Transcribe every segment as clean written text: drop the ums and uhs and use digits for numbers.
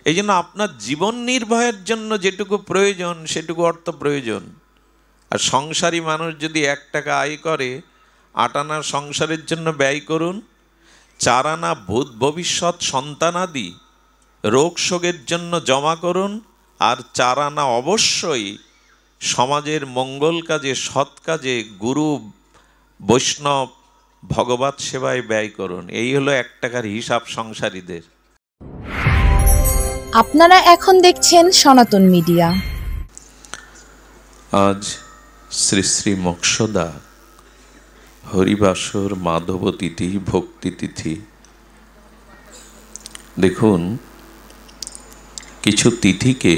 এই জন্য আপনার জীবন নির্বাহের জন্য যেটুকু প্রয়োজন সেটুকু অর্থ প্রয়োজন। আর সংসারী মানুষ যদি 1 টাকা আয় করে, 8 আনা সংসারের জন্য ব্যয় করুন, 4 আনা ভূত ভবিষ্যৎ সন্তানাদি রোগ শোকের জন্য জমা করুন, আর 4 আনা অবশ্যই সমাজের মঙ্গল কাজে, সৎ কাজে, গুরু বৈষ্ণব ভগবত সেবায় ব্যয় করুন। এই হলো 1 টাকার হিসাব সংসারীদের। আপনারা এখন দেখছেন সনাতন মিডিয়া। আজ শ্রী শ্রী মোক্ষদা হরিবাসর মাধব তিথি, ভক্তি তিথি। দেখুন, কিছু তিথিকে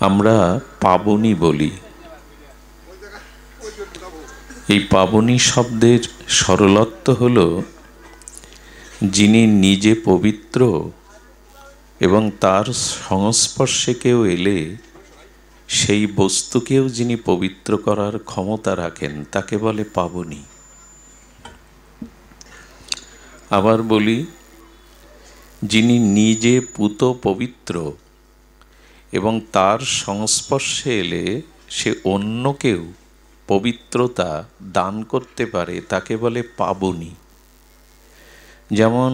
আমরা পাবনী বলি। এই পাবনী শব্দের সরলত্ব হল যিনি নিজে পবিত্র এবং তার সংস্পর্শে কেউ এলে সেই বস্তুকেও যিনি পবিত্র করার ক্ষমতা রাখেন তাকে বলে পাবনী। আবার বলি, যিনি নিজে পূত পবিত্র এবং তার সংস্পর্শে এলে সে অন্যকেও পবিত্রতা দান করতে পারে তাকে বলে পাবনী। যেমন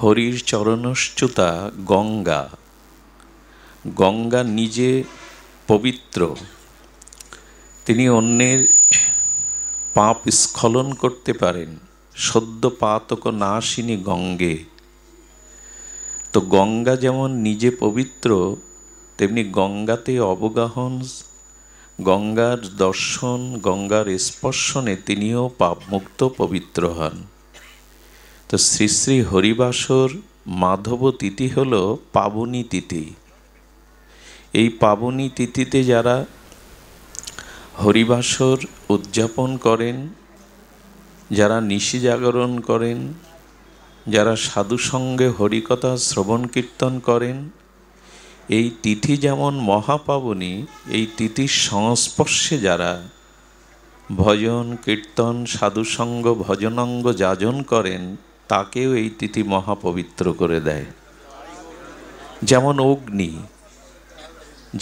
হরির চরণচ্যুতা গঙ্গা। গঙ্গা নিজে পবিত্র, তিনি অন্যের পাপ স্খলন করতে পারেন। সদ্য পাতক নাশিনী গঙ্গে। তো গঙ্গা যেমন নিজে পবিত্র, তেমনি গঙ্গাতে অবগাহন, গঙ্গার দর্শন, গঙ্গার স্পর্শনে তিনিও পাপমুক্ত পবিত্র হন। তো শ্রী শ্রী হরিবাসর মাধব তিথি হল পাবনী তিথি। এই পাবনী তিথিতে যারা হরিবাসর উদযাপন করেন, যারা নিশি জাগরণ করেন, যারা সাধুসঙ্গে হরিকথা শ্রবণ কীর্তন করেন, এই তিথি যেমন মহাপাবনী, এই তিথির সংস্পর্শে যারা ভজন কীর্তন সাধুসঙ্গ ভজনঙ্গ যাজন করেন তাকেও এই তিথি মহাপবিত্র করে দেয়। যেমন অগ্নি,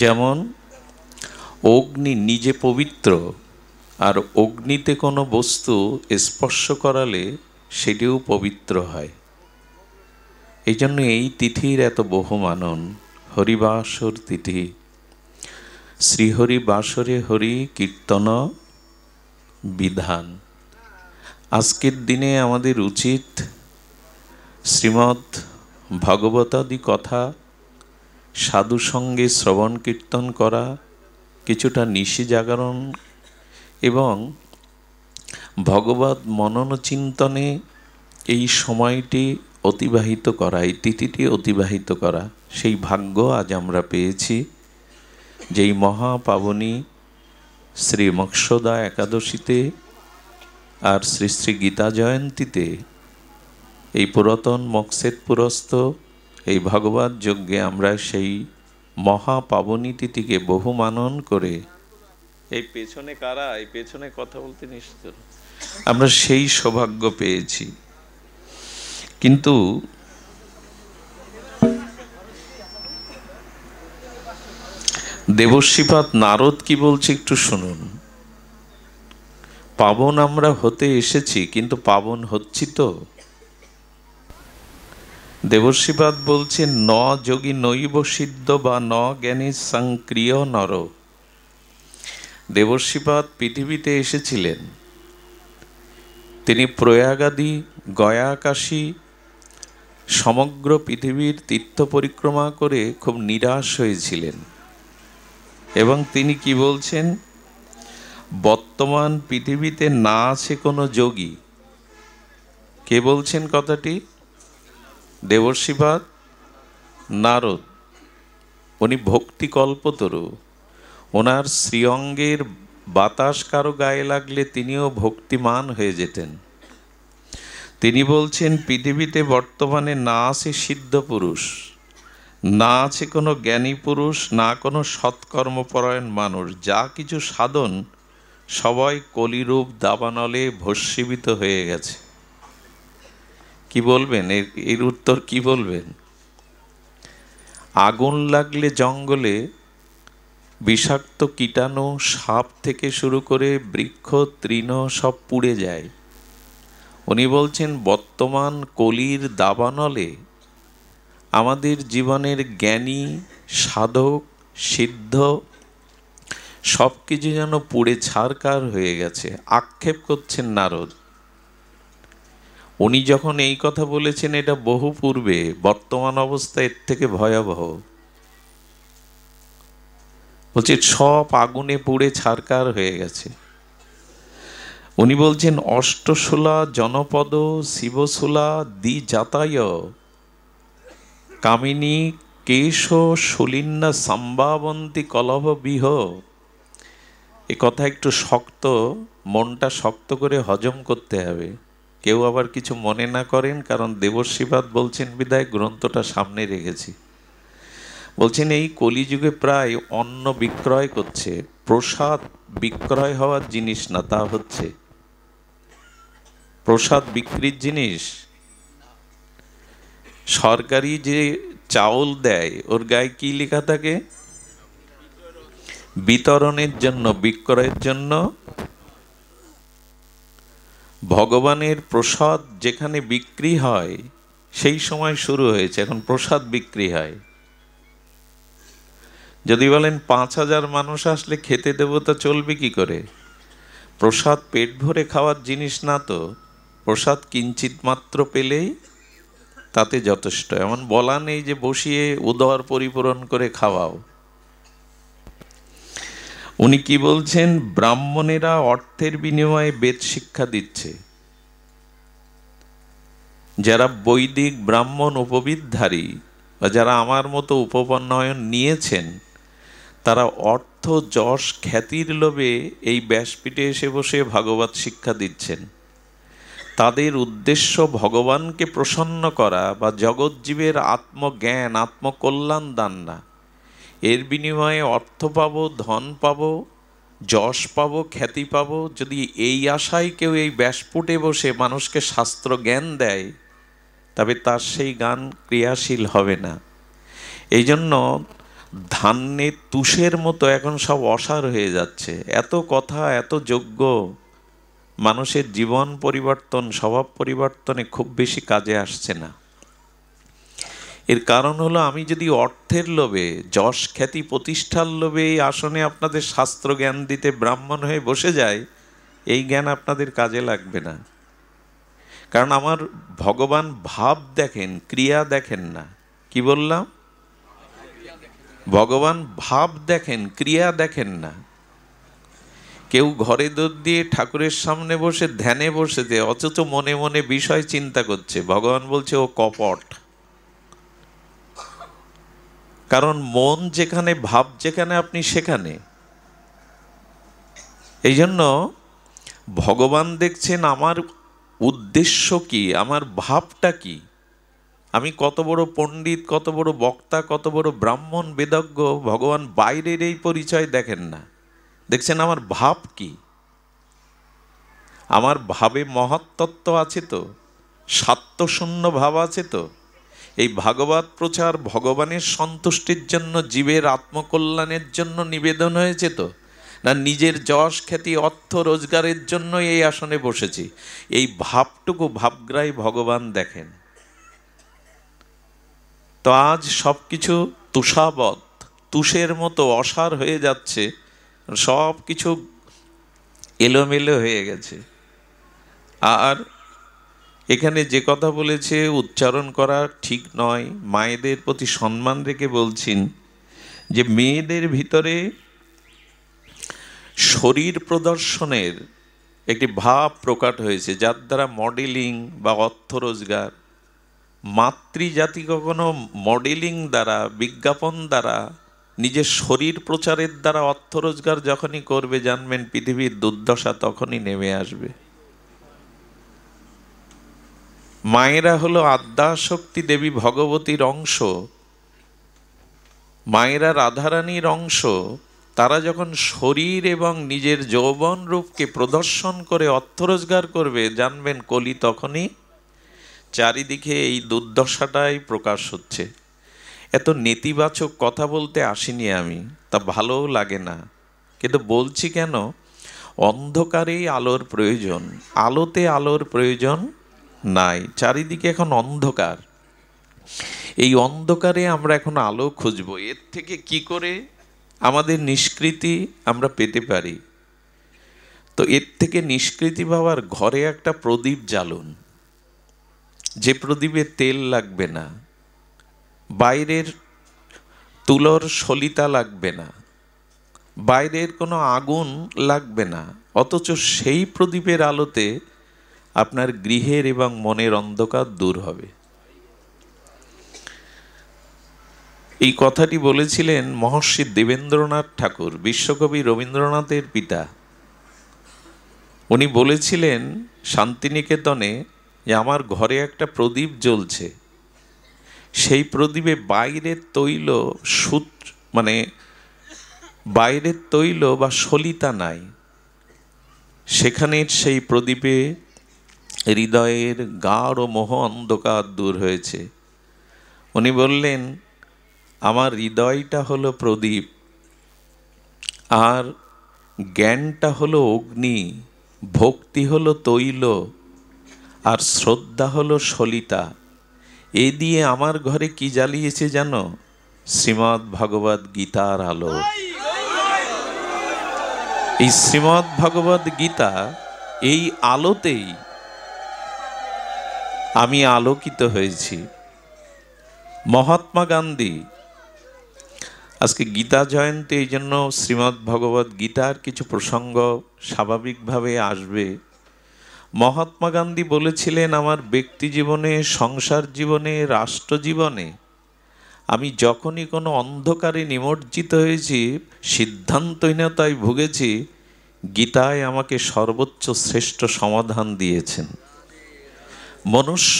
যেমন অগ্নি নিজে পবিত্র, আর অগ্নিতে কোনো বস্তু স্পর্শ করালে সেটিও পবিত্র হয়। এই জন্য এই তিথির এত বহুমানন। হরিবাসর তিথি, শ্রীহরি বাসরে হরি কীর্তন বিধান। আজকের দিনে আমাদের উচিত শ্রীমদ্ ভগবতাদি কথা সাধু সঙ্গে শ্রবণ কীর্তন করা, কিছুটা নিশি জাগরণ এবং ভগবত মনন চিন্তনে এই সময়টি অতিবাহিত করা, এই তিথিটি অতিবাহিত করা। সেই ভাগ্য আজ আমরা পেয়েছি। যেই মহাপাবনী শ্রী মোক্ষদা একাদশীতে আর শ্রী শ্রী গীতা জয়ন্তীতে এই পুরাতন মোক্ষের পুরস্থ এই ভগবত যজ্ঞে আমরা সেই মহাপাবনী তিথিকে বহু মানন করে, এই পেছনে কারা, এই পেছনে কথা বলতে নিশ্চিত, আমরা সেই সৌভাগ্য পেয়েছি। কিন্তু দেবশ্রীপাদ নারদ কি বলছে একটু শুনুন। পাবন আমরা হতে এসেছি, কিন্তু পাবন হচ্ছি তো? দেবশ্রীপাদ বলছে, ন যোগী নৈব সিদ্ধ বা ন জ্ঞানী সংক্রিয় নর। দেবশ্রীপাদ পৃথিবীতে এসেছিলেন, তিনি প্রয়াগাদি, গয়া, কাশী সমগ্র পৃথিবীর তীর্থ পরিক্রমা করে খুব নিরাশ হয়েছিলেন। এবং তিনি কি বলছেন, বর্তমান পৃথিবীতে না আছে কোনো যোগী। কে বলছেন কথাটি? দেবশ্রীপাদ নারদ। উনি ভক্তি কল্পতরু। ওনার শ্রীঅঙ্গের বাতাস কারো গায়ে লাগলে তিনিও ভক্তিমান হয়ে যেতেন। তিনি বলছেন, পৃথিবীতে বর্তমানে না আছে সিদ্ধ পুরুষ, না আছে কোনো জ্ঞানী পুরুষ, না কোনো সৎকর্মপরায়ণ মানুষ। যা কিছু সাধন সবাই কলিরূপ দাবানলে ভস্মীভূত হয়ে গেছে। কি বলবেন এর উত্তর কি বলবেন? আগুন লাগলে জঙ্গলে বিষাক্ত কীটাণু, সাপ থেকে শুরু করে বৃক্ষ তৃণ সব পুড়ে যায়। উনি বলছেন বর্তমান কলির দাবানলে আমাদের জীবনের জ্ঞানী, সাধক, সিদ্ধ সব কিছু যেন পুড়ে ছারকার হয়ে গেছে, আক্ষেপ করছেন নারদ। উনি যখন এই কথা বলেছেন এটা বহু পূর্বে, বর্তমান অবস্থা এর থেকে ভয়াবহ। বলছে সব আগুনে পুড়ে ছারকার হয়ে গেছে। উনি বলছেন অষ্টশূলা জনপদ শিবশূলা দ্বিজাতায় কামিনী কেশ শূলিন্না সম্ভাবন্তী কলহ বিহ। এ কথা একটু শক্ত, মনটা শক্ত করে হজম করতে হবে। কেউ আবার কিছু মনে না করেন, কারণ দেবশ্রীবাদ বলছেন বিদায় গ্রন্থটা সামনে রেখেছি। বলছেন এই কলিযুগে প্রায় অন্ন বিক্রয় করছে, প্রসাদ বিক্রয় হওয়ার জিনিস না, তা হচ্ছে প্রসাদ বিক্রির জিনিস। সরকারি যে চাউল দেয় ওর গায়ে কি লেখা থাকে? বিতরণের জন্য, বিক্রয়ের জন্য। ভগবানের প্রসাদ যেখানে বিক্রি হয় সেই সময় শুরু হয়েছে, এখন প্রসাদ বিক্রি হয়। যদি বলেন 5,000 মানুষ আসলে খেতে দেবো, তা চলবে কি করে? প্রসাদ পেট ভরে খাওয়ার জিনিস না তো, প্রসাদ কিঞ্চিত মাত্র পেলেই তাতে যথেষ্ট। এমন বলা নেই যে বসিয়ে উদর পরিপূরণ করে খাওয়াও। উনি কি বলছেন? ব্রাহ্মণেরা অর্থের বিনিময়ে বেদ শিক্ষা দিচ্ছে। যারা বৈদিক ব্রাহ্মণ উপবিদধারী বা যারা আমার মতো উপনয়ন নিয়েছেন, তারা অর্থ, যশ, খ্যাতির লোভে এই ব্যাসপীঠে এসে বসে ভাগবত শিক্ষা দিচ্ছেন। তাদের উদ্দেশ্য ভগবানকে প্রসন্ন করা বা জগৎজীবের আত্মজ্ঞান, আত্মকল্যাণ দান না। এর বিনিময়ে অর্থ পাবো, ধন পাবো, যশ পাবো, খ্যাতি পাবো, যদি এই আশায় কেউ এই ব্যাসপীঠে বসে মানুষকে শাস্ত্র জ্ঞান দেয়, তবে তার সেই জ্ঞান ক্রিয়াশীল হবে না। এই জন্য ধান্যের তুষের মতো এখন সব অসার হয়ে যাচ্ছে। এত কথা, এত যজ্ঞ মানুষের জীবন পরিবর্তন, স্বভাব পরিবর্তনে খুব বেশি কাজে আসছে না। এর কারণ হলো, আমি যদি অর্থের লোভে, যশ, খ্যাতি, প্রতিষ্ঠার লোভে এই আসনে আপনাদের শাস্ত্র জ্ঞান দিতে ব্রাহ্মণ হয়ে বসে যায়, এই জ্ঞান আপনাদের কাজে লাগবে না। কারণ আমার ভগবান ভাব দেখেন, ক্রিয়া দেখেন না। কি বললাম? ভগবান ভাব দেখেন, ক্রিয়া দেখেন না। কেউ ঘরে দৌড় দিয়ে ঠাকুরের সামনে বসে ধ্যানে বসেছে, অথচ মনে মনে বিষয় চিন্তা করছে, ভগবান বলছে ও কপট। কারণ মন যেখানে, ভাব যেখানে, আপনি সেখানে। এই জন্য ভগবান দেখছেন আমার উদ্দেশ্য কি, আমার ভাবটা কি। আমি কত বড় পণ্ডিত, কত বড় বক্তা, কত বড় ব্রাহ্মণ বেদজ্ঞ, ভগবান বাইরের এই পরিচয় দেখেন না, দেখছেন আমার ভাব কি। আমার ভাবে মহত্তত্ত্ব আছে তো, স্বার্থশূন্য ভাব আছে তো। এই ভাগবত প্রচার ভগবানের সন্তুষ্টির জন্য, জীবের আত্মকল্যাণের জন্য নিবেদন হয়েছে তো, না নিজের যশ, খ্যাতি, অর্থ রোজগারের জন্য এই আসনে বসেছি? এই ভাবটুকু, ভাবগ্রাহী ভগবান দেখেন। তো আজ সব কিছু তুষাবৎ, তুষের মতো অসার হয়ে যাচ্ছে, সব কিছু এলোমেলো হয়ে গেছে। আর এখানে যে কথা বলেছে উচ্চারণ করা ঠিক নয়। মায়েদের প্রতি সম্মান রেখে বলছেন যে মেয়েদের ভিতরে শরীর প্রদর্শনের একটি ভাব প্রকট হয়েছে, যার দ্বারা মডেলিং বা অর্থ রোজগার। মাতৃজাতি কখনো মডেলিং দ্বারা, বিজ্ঞাপন দ্বারা, নিজের শরীর প্রচারের দ্বারা অর্থ রোজগার যখনই করবে, জানবেন পৃথিবীর দুর্দশা তখনই নেমে আসবে। মায়েরা হলো আদ্যাশক্তি দেবী ভগবতীর অংশ, মায়েরা রাধারানীর অংশ। তারা যখন শরীর এবং নিজের যৌবন রূপকে প্রদর্শন করে অর্থ রোজগার করবে, জানবেন কলি তখনই চারিদিকে এই দুর্দশাটাই প্রকাশ হচ্ছে। এত নেতিবাচক কথা বলতে আসিনি আমি, তা ভালোও লাগে না, কিন্তু বলছি কেন, অন্ধকারেই আলোর প্রয়োজন, আলোতে আলোর প্রয়োজন নাই। চারিদিকে এখন অন্ধকার, এই অন্ধকারে আমরা এখন আলো খুঁজবো। এর থেকে কি করে আমাদের নিষ্কৃতি আমরা পেতে পারি? তো এর থেকে নিষ্কৃতি পাওয়ার ঘরে একটা প্রদীপ জ্বালুন, যে প্রদীপে তেল লাগবে না, বাইরের তুলোর সলিতা লাগবে না, বাইরের কোনো আগুন লাগবে না, অথচ সেই প্রদীপের আলোতে আপনার গৃহের এবং মনের অন্ধকার দূর হবে। এই কথাটি বলেছিলেন মহর্ষি দেবেন্দ্রনাথ ঠাকুর, বিশ্বকবি রবীন্দ্রনাথের পিতা। উনি বলেছিলেন শান্তিনিকেতনে যে আমার ঘরে একটা প্রদীপ জ্বলছে, সেই প্রদীপে বাইরের তৈল মানে বাইরের তৈল বা সলিতা নাই, সেখানে সেই প্রদীপে হৃদয়ের গাঢ় মোহ অন্ধকার দূর হয়েছে। উনি বললেন আমার হৃদয়টা হলো প্রদীপ, আর জ্ঞানটা হলো অগ্নি, ভক্তি হলো তৈল, আর শ্রদ্ধা হলো সলিতা। এ দিয়ে আমার ঘরে কি জ্বালিয়েছে জানো? শ্রীমদ্ ভগবদ গীতার আলো। এই শ্রীমদ্ ভগবদ গীতা, এই আলোতেই আমি আলোকিত হয়েছি। মহাত্মা গান্ধী, আজকে গীতা জয়ন্তী, এই জন্য শ্রীমদ্ ভগবদ গীতার কিছু প্রসঙ্গ স্বাভাবিকভাবে আসবে। মহাত্মা গান্ধী বলেছিলেন আমার ব্যক্তি জীবনে, সংসার জীবনে, রাষ্ট্র জীবনে আমি যখনই কোনো অন্ধকারে নিমজ্জিত হয়েছি, সিদ্ধান্তহীনতায় ভুগেছি, গীতায় আমাকে সর্বোচ্চ শ্রেষ্ঠ সমাধান দিয়েছেন। মনুষ্য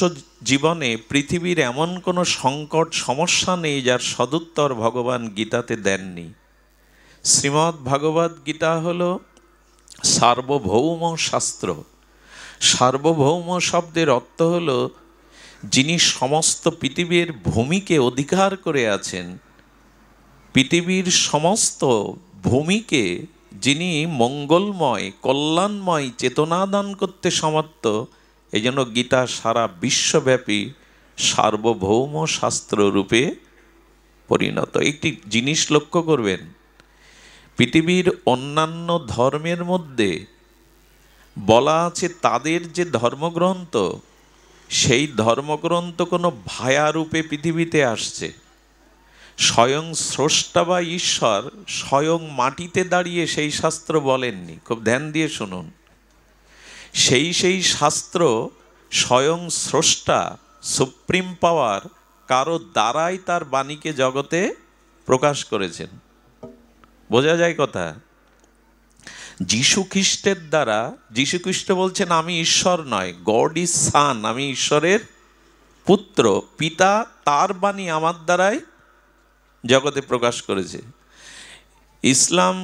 জীবনে পৃথিবীর এমন কোনো সংকট সমস্যা নেই যার সদুত্তর ভগবান গীতাতে দেননি। শ্রীমদ্ ভগবদ গীতা হল সার্বভৌম শাস্ত্র। সার্বভৌম শব্দের অর্থ হল যিনি সমস্ত পৃথিবীর ভূমিকে অধিকার করে আছেন, পৃথিবীর সমস্ত ভূমিকে যিনি মঙ্গলময় কল্যাণময় চেতনা দান করতে সমর্থ। এই জন্য গীতা সারা বিশ্বব্যাপী সার্বভৌম শাস্ত্র রূপে পরিণত। একটি জিনিস লক্ষ্য করবেন, পৃথিবীর অন্যান্য ধর্মের মধ্যে বলা আছে তাদের যে ধর্মগ্রন্থ, সেই ধর্মগ্রন্থ কোনো ভায়া রূপে পৃথিবীতে আসছে। স্বয়ং স্রষ্টা বা ঈশ্বর স্বয়ং মাটিতে দাঁড়িয়ে সেই শাস্ত্র বলেননি। খুব ধ্যান দিয়ে শুনুন, সেই শাস্ত্র স্বয়ং স্রষ্টা সুপ্রিম পাওয়ার কারো দ্বারাই তার বাণীকে জগতে প্রকাশ করেছেন। বোঝা যায় কথা? যীশু খ্রিস্টের দ্বারা, যীশু খ্রিস্ট বলছেন আমি ঈশ্বর নয়, গড ইজ সান, আমি ঈশ্বরের পুত্র, পিতা তার বাণী আমার দ্বারাই জগতে প্রকাশ করেছে। ইসলাম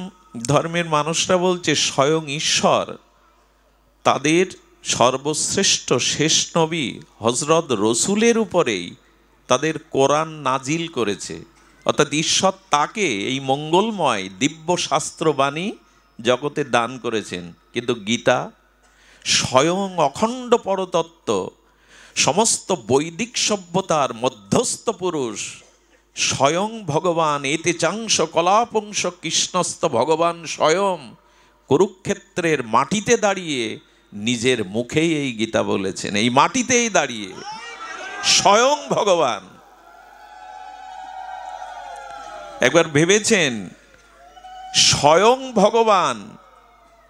ধর্মের মানুষরা বলছে স্বয়ং ঈশ্বর তাদের সর্বশ্রেষ্ঠ শেষ নবী হজরত রসুলের উপরেই তাদের কোরআন নাজিল করেছে, অর্থাৎ ঈশ্বর তাকে এই মঙ্গলময় দিব্য শাস্ত্রবাণী জগতে দান করেছেন। কিন্তু গীতা স্বয়ং অখণ্ড পরতত্ত্ব, সমস্ত বৈদিক সভ্যতার মধ্যস্থ পুরুষ, স্বয়ং ভগবান, এতে চাংশ কলাপংশ কৃষ্ণস্থ ভগবান স্বয়ং কুরুক্ষেত্রের মাটিতে দাঁড়িয়ে নিজের মুখেই এই গীতা বলেছেন। এই মাটিতেই দাঁড়িয়ে স্বয়ং ভগবান। একবার ভেবেছেন, স্বয়ং ভগবান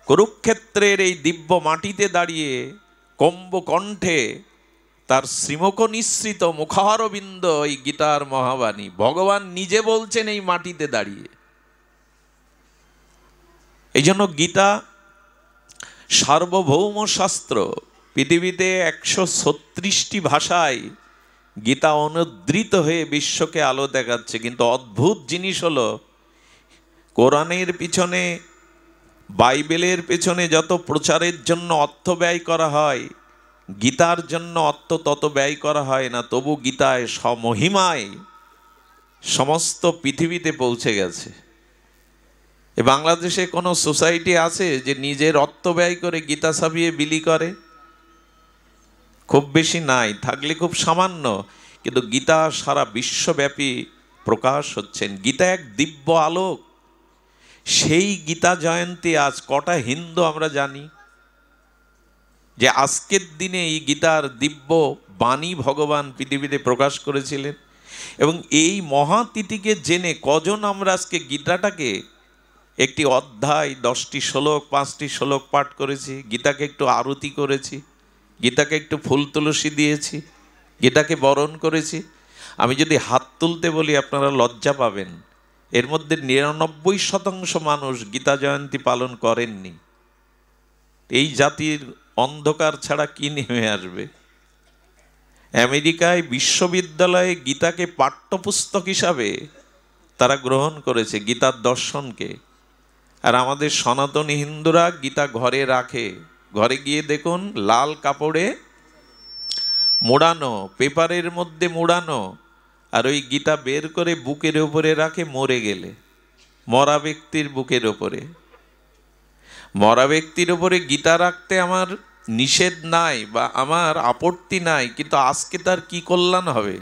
কুরুক্ষেত্রের এই দিব্য মাটিতে দাঁড়িয়ে কম্বকণ্ঠে তার শ্রীমুখ নিঃসৃত মুখারবিন্দ এই গীতার মহাবাণী ভগবান নিজে বলছেন এই মাটিতে দাঁড়িয়ে। এই জন্য গীতা সার্বভৌম শাস্ত্র। পৃথিবীতে 136টি ভাষায় গীতা অনুদ্রিত হয়ে বিশ্বকে আলো দেখাচ্ছে। কিন্তু অদ্ভুত জিনিস হলো, কোরআনের পিছনে, বাইবেলের পেছনে যত প্রচারের জন্য অর্থ ব্যয় করা হয়, গীতার জন্য অর্থ তত ব্যয় করা হয় না। তবু গীতায় সমহিমায় সমস্ত পৃথিবীতে পৌঁছে গেছে। এ বাংলাদেশে কোনো সোসাইটি আছে যে নিজের অর্থ ব্যয় করে গীতা ছাপিয়ে বিলি করে? খুব বেশি নাই, থাকলে খুব সামান্য। কিন্তু গীতা সারা বিশ্বব্যাপী প্রকাশ হচ্ছেন। গীতা এক দিব্য আলোক। সেই গীতা জয়ন্তী আজ কটা হিন্দু আমরা জানি যে আজকের দিনে এই গীতার দিব্য বাণী ভগবান পৃথিবীতে প্রকাশ করেছিলেন। এবং এই মহাতিথিকে জেনে কজন আমরা আজকে গীতাটাকে একটি অধ্যায়, 10টি শ্লোক, 5টি শ্লোক পাঠ করেছি, গীতাকে একটু আরতি করেছি, গীতাকে একটু ফুল তুলসী দিয়েছি, গীতাকে বরণ করেছি? আমি যদি হাত তুলতে বলি আপনারা লজ্জা পাবেন। এর মধ্যে 99% মানুষ গীতা জয়ন্তী পালন করেননি। এই জাতির অন্ধকার ছাড়া কি নেমে আসবে? আমেরিকায় বিশ্ববিদ্যালয়ে গীতাকে পাঠ্যপুস্তক হিসাবে তারা গ্রহণ করেছে, গীতার দর্শনকে। আর আমাদের সনাতনী হিন্দুরা গীতা ঘরে রাখে। ঘরে গিয়ে দেখুন, লাল কাপড়ে মোড়ানো, পেপারের মধ্যে মোড়ানো, আর ওই গীতা বের করে বুকের ওপরে রাখে মরে গেলে। মরা ব্যক্তির বুকের ওপরে, মরা ব্যক্তির ওপরে গীতা রাখতে আমার নিষেধ নাই বা আমার আপত্তি নাই, কিন্তু আজকে তার কি কল্যাণ হবে?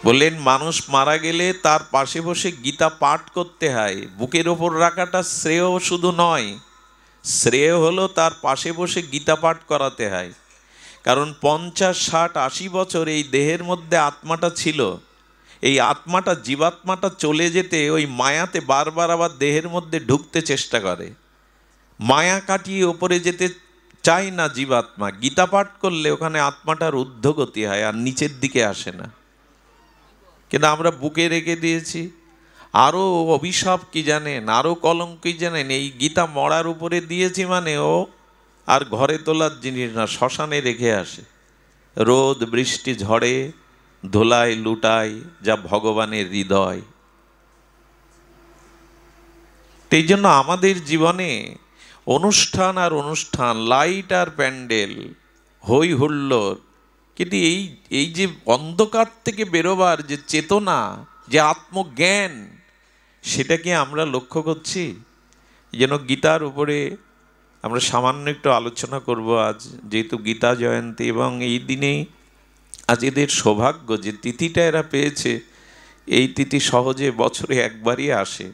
বললেন মানুষ মারা গেলে তার পাশে বসে গীতা পাঠ করতে হয়। বুকের ওপর রাখাটা শ্রেয় শুধু নয়, শ্রেয় হলো তার পাশে বসে গীতা পাঠ করাতে হয়। কারণ 50, 60, 80 বছর এই দেহের মধ্যে আত্মাটা ছিল। এই আত্মাটা, জীবাত্মাটা চলে যেতে ওই মায়াতে বারবার আবার দেহের মধ্যে ঢুকতে চেষ্টা করে। মায়া কাটিয়ে ওপরে যেতে চায় না জীবাত্মা। গীতা পাঠ করলে ওখানে আত্মাটার ঊর্ধ্বগতি হয়, আর নিচের দিকে আসে না। কিন্তু আমরা বুকে রেখে দিয়েছি। আরও অভিশাপ কি জানেন, আরও কলঙ্ক কি জানেন? এই গীতা মরার উপরে দিয়েছি মানে ও আর ঘরে তোলার জিনিস না, শ্মশানে রেখে আসে। রোদ বৃষ্টি ঝড়ে ধুলায় লুটায় যা ভগবানের হৃদয়। এই জন্য আমাদের জীবনে অনুষ্ঠান আর অনুষ্ঠান, লাইট আর প্যান্ডেল, হই হুল্লোড়, কিন্তু এই যে অন্ধকার থেকে বেরোবার যে চেতনা, যে আত্মজ্ঞান, সেটা কি আমরা লক্ষ্য করছি? যেন গীতার উপরে আমরা সামান্য একটু আলোচনা করব আজ, যেহেতু গীতা জয়ন্তী। এবং এই দিনে আজ এদের সৌভাগ্য যে তিথিটা এরা পেয়েছে, এই তিথি সহজে বছরে একবারই আসে।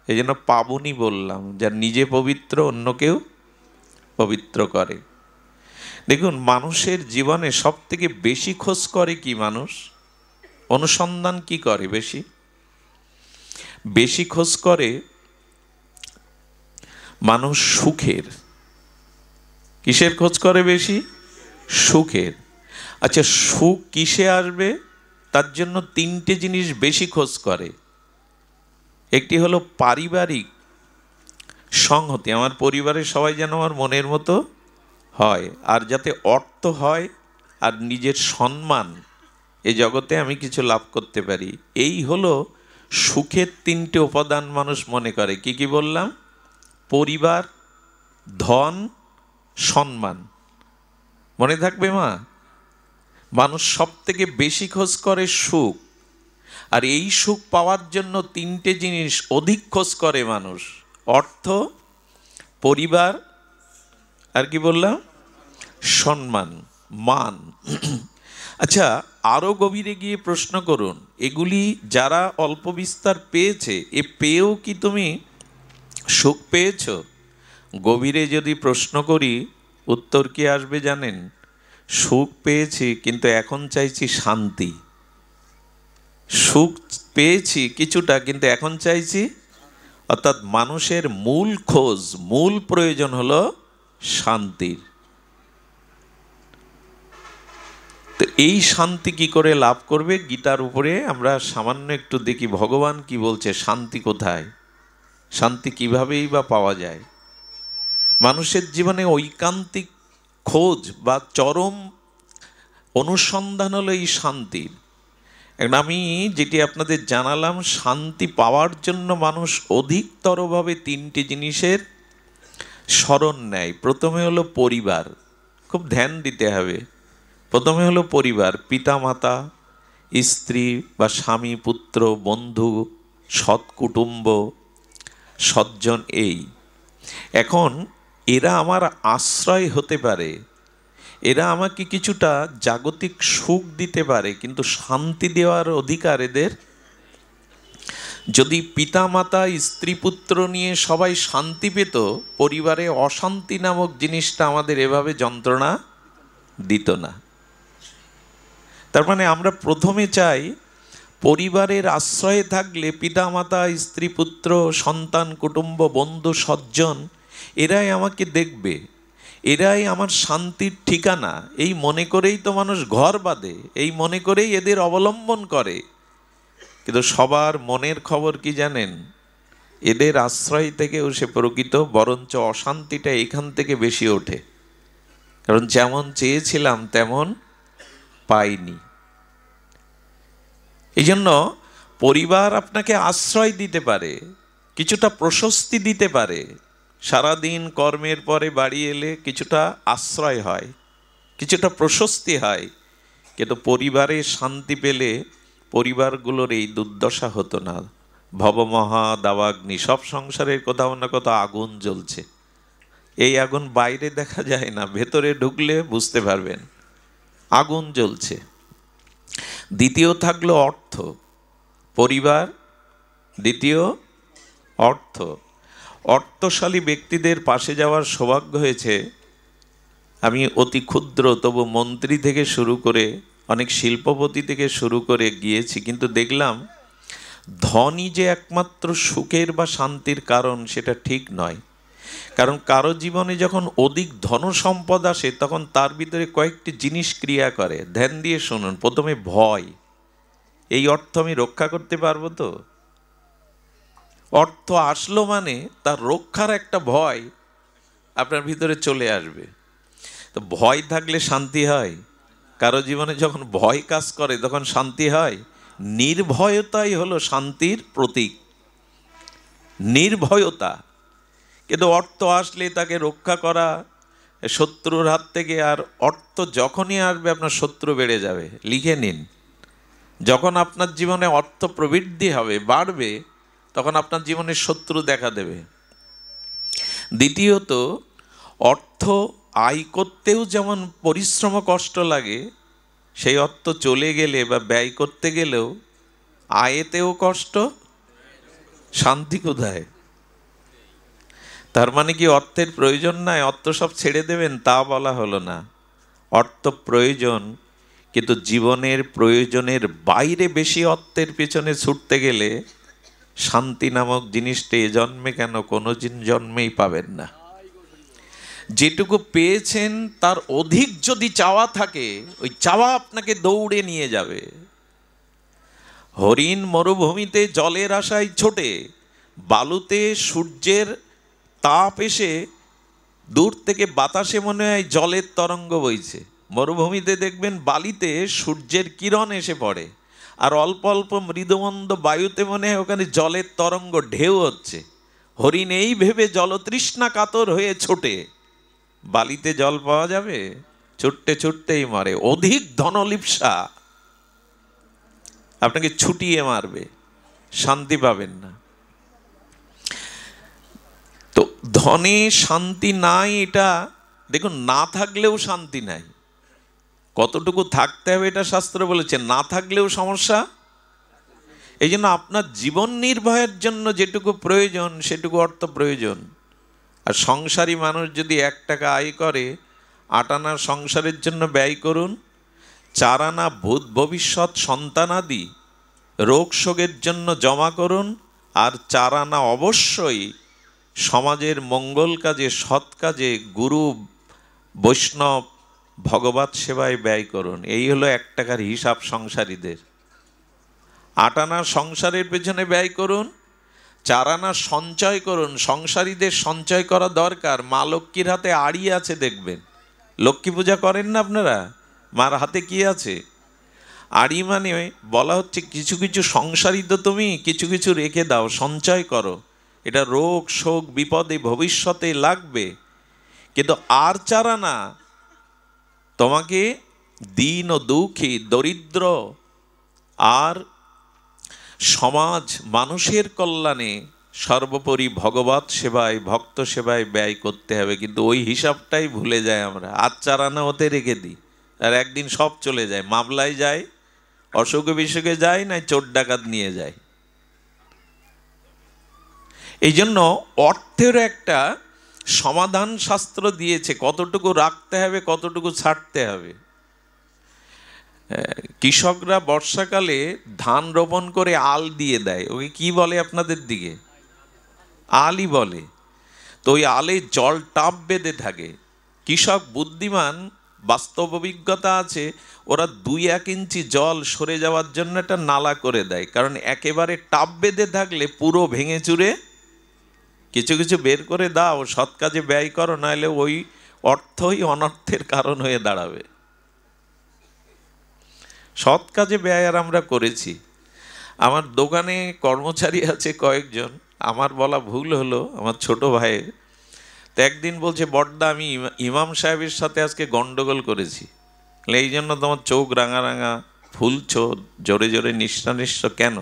এই জন্য পাবনি বললাম, যার নিজে পবিত্র অন্যকেও পবিত্র করে। দেখুন, মানুষের জীবনে সব থেকে বেশি খোঁজ করে কি মানুষ? অনুসন্ধান কি করে বেশি? বেশি খোঁজ করে মানুষ সুখের। কিসের খোঁজ করে বেশি? সুখের। আচ্ছা, সুখ কিসে আসবে? তার জন্য 3টে জিনিস বেশি খোঁজ করে। একটি হলো পারিবারিক সংহতি, আমার পরিবারের সবাই যেন আমার মনের মতো হয়, আর যাতে অর্থ হয়, আর নিজের সম্মান, এ জগতে আমি কিছু লাভ করতে পারি। এই হলো সুখের 3টে উপাদান মানুষ মনে করে। কি কি বললাম? পরিবার, ধন, সম্মান। মনে থাকবে মা? মানুষ সব থেকে বেশি খোঁজ করে সুখ। আর এই সুখ পাওয়ার জন্য 3টে জিনিস অধিক খোঁজ করে মানুষ: অর্থ, পরিবার, আর কি বললাম? সম্মান, মান। আচ্ছা, আরও গভীরে গিয়ে প্রশ্ন করুন, এগুলি যারা অল্প বিস্তার পেয়েছে, এ পেয়েও কি তুমি সুখ পেয়েছ? গভীরে যদি প্রশ্ন করি, উত্তর কি আসবে জানেন? সুখ পেয়েছি, কিন্তু এখন চাইছি শান্তি। সুখ পেয়েছি কিছুটা, কিন্তু এখন চাইছি, অর্থাৎ মানুষের মূল খোঁজ, মূল প্রয়োজন হলো শান্তির। তো এই শান্তি কি করে লাভ করবে? গীতার উপরে আমরা সামান্য একটু দেখি ভগবান কি বলছে, শান্তি কোথায়, শান্তি কিভাবেই বা পাওয়া যায়। মানুষের জীবনে ঐকান্তিক খোঁজ বা চরম অনুসন্ধান হলো এই শান্তির। এখন আমি যেটি আপনাদের জানালাম, শান্তি পাওয়ার জন্য মানুষ অধিকতরভাবে 3টে জিনিসের শরণ নেয়। প্রথমে হলো পরিবার, খুব ধ্যান দিতে হবে। প্রথমে হলো পরিবার, পিতা মাতা, স্ত্রী বা স্বামী, পুত্র, বন্ধু, সৎ কুটুম্ব, সজ্জন। এই এখন এরা আমার আশ্রয় হতে পারে, এরা আমাকে কিছুটা জাগতিক সুখ দিতে পারে, কিন্তু শান্তি দেওয়ার অধিকার এদের। যদি পিতা মাতা স্ত্রী পুত্র নিয়ে সবাই শান্তি পেত, পরিবারে অশান্তি নামক জিনিসটা আমাদের এভাবে যন্ত্রণা দিত না। তার মানে আমরা প্রথমে চাই পরিবারের আশ্রয়ে থাকলে পিতা মাতা, স্ত্রী পুত্র, সন্তান, কুটুম্ব, বন্ধু, সজ্জন এরাই আমাকে দেখবে, এরাই আমার শান্তির ঠিকানা, এই মনে করেই তো মানুষ ঘর বাঁধে, এই মনে করেই এদের অবলম্বন করে। কিন্তু সবার মনের খবর কি জানেন? এদের আশ্রয় থেকেও সে প্রকৃত বরঞ্চ অশান্তিটা এখান থেকে বেশি ওঠে, কারণ যেমন চেয়েছিলাম তেমন পাইনি। এই জন্য পরিবার আপনাকে আশ্রয় দিতে পারে, কিছুটা প্রশস্তি দিতে পারে। সারাদিন কর্মের পরে বাড়ি এলে কিছুটা আশ্রয় হয়, কিছুটা প্রশস্তি হয়, কিন্তু পরিবারে শান্তি পেলে পরিবারগুলোর এই দুর্দশা হতো না। ভবমহা দাবাগ্নি, সব সংসারের কোথাও না কোথাও আগুন জ্বলছে। এই আগুন বাইরে দেখা যায় না, ভেতরে ঢুকলে বুঝতে পারবেন আগুন জ্বলছে। দ্বিতীয় থাকলো অর্থ, পরিবার দ্বিতীয় অর্থ। অর্থশালী ব্যক্তিদের পাশে যাওয়ার সৌভাগ্য হয়েছে। আমি অতি ক্ষুদ্র তবু মন্ত্রী থেকে শুরু করে অনেক শিল্পপতি থেকে শুরু করে গিয়েছি, কিন্তু দেখলাম ধনই যে একমাত্র সুখের বা শান্তির কারণ সেটা ঠিক নয়। কারণ কারো জীবনে যখন অধিক ধন সম্পদ আসে তখন তার ভিতরে কয়েকটি জিনিস ক্রিয়া করে। ধ্যান দিয়ে শুনুন। প্রথমে ভয়, এই অর্থ আমি রক্ষা করতে পারবো তো? অর্থ আসলো মানে তার রক্ষার একটা ভয় আপনার ভিতরে চলে আসবে। তো ভয় থাকলে শান্তি হয়? কারো জীবনে যখন ভয় কাজ করে তখন শান্তি হয়? নির্ভয়তাই হলো শান্তির প্রতীক, নির্ভয়তা। কিন্তু অর্থ আসলে তাকে রক্ষা করা শত্রুর হাত থেকে, আর অর্থ যখনই আসবে আপনার শত্রু বেড়ে যাবে। লিখে নিন, যখন আপনার জীবনে অর্থ প্রবৃদ্ধি হবে, বাড়বে, তখন আপনার জীবনে শত্রু দেখা দেবে। দ্বিতীয়ত, অর্থ আয় করতেও যেমন পরিশ্রম কষ্ট লাগে, সেই অর্থ চলে গেলে বা ব্যয় করতে গেলেও আয়েতেও কষ্ট, শান্তি কোথায়? তার মানে কি অর্থের প্রয়োজন নাই, অর্থ সব ছেড়ে দেবেন তা বলা হলো না। অর্থ প্রয়োজন, কিন্তু জীবনের প্রয়োজনের বাইরে বেশি অর্থের পেছনে ছুটতে গেলে শান্তি নামক জিনিসটা এ জন্মে কেন কোনো জন্মেই পাবেন না। যেটুকু পেয়েছেন তার অধিক যদি চাওয়া থাকে, ওই চাওয়া আপনাকে দৌড়ে নিয়ে যাবে। হরিণ মরুভূমিতে জলের আশায় ছোটে, বালুতে সূর্যের তাপ এসে দূর থেকে বাতাসে মনে হয় জলের তরঙ্গ বইছে। মরুভূমিতে দেখবেন বালিতে সূর্যের কিরণ এসে পড়ে, আর অল্প অল্প মৃদুমন্দ বায়ুতে মনে হয় ওখানে জলের তরঙ্গ ঢেউ হচ্ছে। হরিণ এই ভেবে জলতৃষ্ণা কাতর হয়ে ছোটে। বালিতে জল পাওয়া যাবে? ছুটতে ছুটতেই মরে। অধিক ধনলিপ্সা আপনাকে ছুটিয়ে মারবে, শান্তি পাবেন না। তো ধনে শান্তি নাই, এটা দেখুন, না থাকলেও শান্তি নাই। কতটুকু থাকতে হবে এটা শাস্ত্র বলেছে, না থাকলেও সমস্যা। এই জন্য আপনার জীবন নির্বাহের জন্য যেটুকু প্রয়োজন সেটুকু অর্থ প্রয়োজন। আর সংসারী মানুষ যদি 1 টাকা আয় করে, 8 আনা সংসারের জন্য ব্যয় করুন, 4 আনা ভূত ভবিষ্যৎ সন্তানাদি রোগ শোকের জন্য জমা করুন, আর 4 আনা অবশ্যই সমাজের মঙ্গল কাজে, সৎ কাজে, গুরু বৈষ্ণব ভগবত সেবায় ব্যয় করুন। এই হলো 1 টাকার হিসাব সংসারীদের। 8 আনা সংসারের পেছনে ব্যয় করুন, 4 আনা সঞ্চয় করুন। সংসারীদের সঞ্চয় করা দরকার। মা লক্ষ্মীর হাতে আড়ি আছে, দেখবেন। লক্ষ্মী পূজা করেন না আপনারা? মার হাতে কি আছে? আড়ি। মানে বলা হচ্ছে কিছু কিছু সংসারী তো তুমি কিছু কিছু রেখে দাও, সঞ্চয় করো, এটা রোগ শোক বিপদে ভবিষ্যতে লাগবে। কিন্তু আর 4 আনা তোমাকে দীন ও দুঃখী, দরিদ্র আর সমাজ মানুষের কল্যাণে সর্বোপরি ভগবত সেবায় ভক্ত সেবায় ব্যয় করতে হবে, কিন্তু ওই হিসাবটাই ভুলে যায় আমরা। আজ 4 আনা হতে রেখে দিই, আর একদিন সব চলে যায়, মামলায় যায়, অসুখে বিসুখে যায়, না চোর ডাকাত নিয়ে যায়। এই জন্য অর্থের একটা সমাধান শাস্ত্র দিয়েছে, কতটুকু রাখতে হবে কতটুকু ছাড়তে হবে। কৃষকরা বর্ষাকালে ধান রোপণ করে আল দিয়ে দেয়, ওকে কি বলে আপনাদের দিকে? আলই বলে। তো ওই আলে জল টাপ বেঁধে থাকে। কৃষক বুদ্ধিমান, বাস্তব অভিজ্ঞতা আছে, ওরা 2-1 ইঞ্চি জল সরে যাওয়ার জন্য একটা নালা করে দেয়, কারণ একেবারে টাপ বেঁধে থাকলে পুরো ভেঙে চুরে কিছু কিছু বের করে দাও, সৎ কাজে ব্যয় করো, নাহলে ওই অর্থই অনর্থের কারণ হয়ে দাঁড়াবে। সৎ কাজে ব্যয় আর আমরা করেছি। আমার দোকানে কর্মচারী আছে কয়েকজন, আমার বলা ভুল হলো আমার ছোট ভাইয়ের। তো একদিন বলছে, বড়দা আমি ইমাম সাহেবের সাথে আজকে গন্ডগোল করেছি। এই জন্য তোমার চোখ রাঙা রাঙা, ফুলছো, জোরে জোরে নিঃশ্বাস নিঃশ্বাস কেন?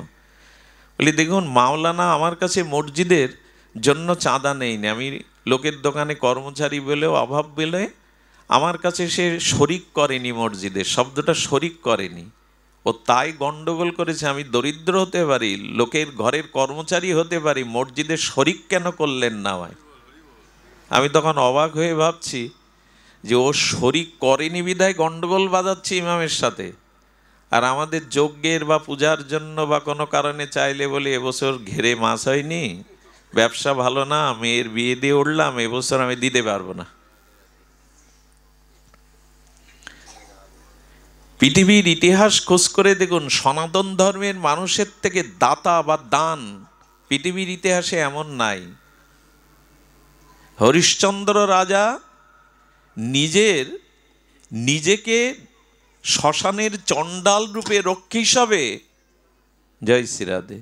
বলি দেখুন, মাওলানা আমার কাছে মসজিদের জন্য চাঁদা নেইনি, আমি লোকের দোকানে কর্মচারী বলেও অভাব বলে আমার কাছে সে শরিক করেনি, মসজিদের শব্দটা শরিক করেনি, ও তাই গন্ডগোল করেছে। আমি দরিদ্র হতে পারি, লোকের ঘরের কর্মচারী হতে পারি, মসজিদের শরিক কেন করলেন না ভাই? আমি তখন অবাক হয়ে ভাবছি যে ও শরিক করেনি বিধায় গন্ডগোল বাজাচ্ছে ইমামের সাথে, আর আমাদের যজ্ঞের বা পূজার জন্য বা কোনো কারণে চাইলে বলে এবছর ঘেরে মাছ হয়নি, ব্যবসা ভালো না, মেয়ের বিয়ে দিয়ে উঠলাম, এবছর আমি দিতে পারবো না। পৃথিবীর ইতিহাস খোঁজ করে দেখুন, সনাতন ধর্মের মানুষের থেকে দাতা বা দান পৃথিবীর ইতিহাসে এমন নাই। হরিশ্চন্দ্র রাজা নিজেকে শ্মশানের চণ্ডাল রূপে রক্ষী হিসাবে, জয় শ্রীরাধে,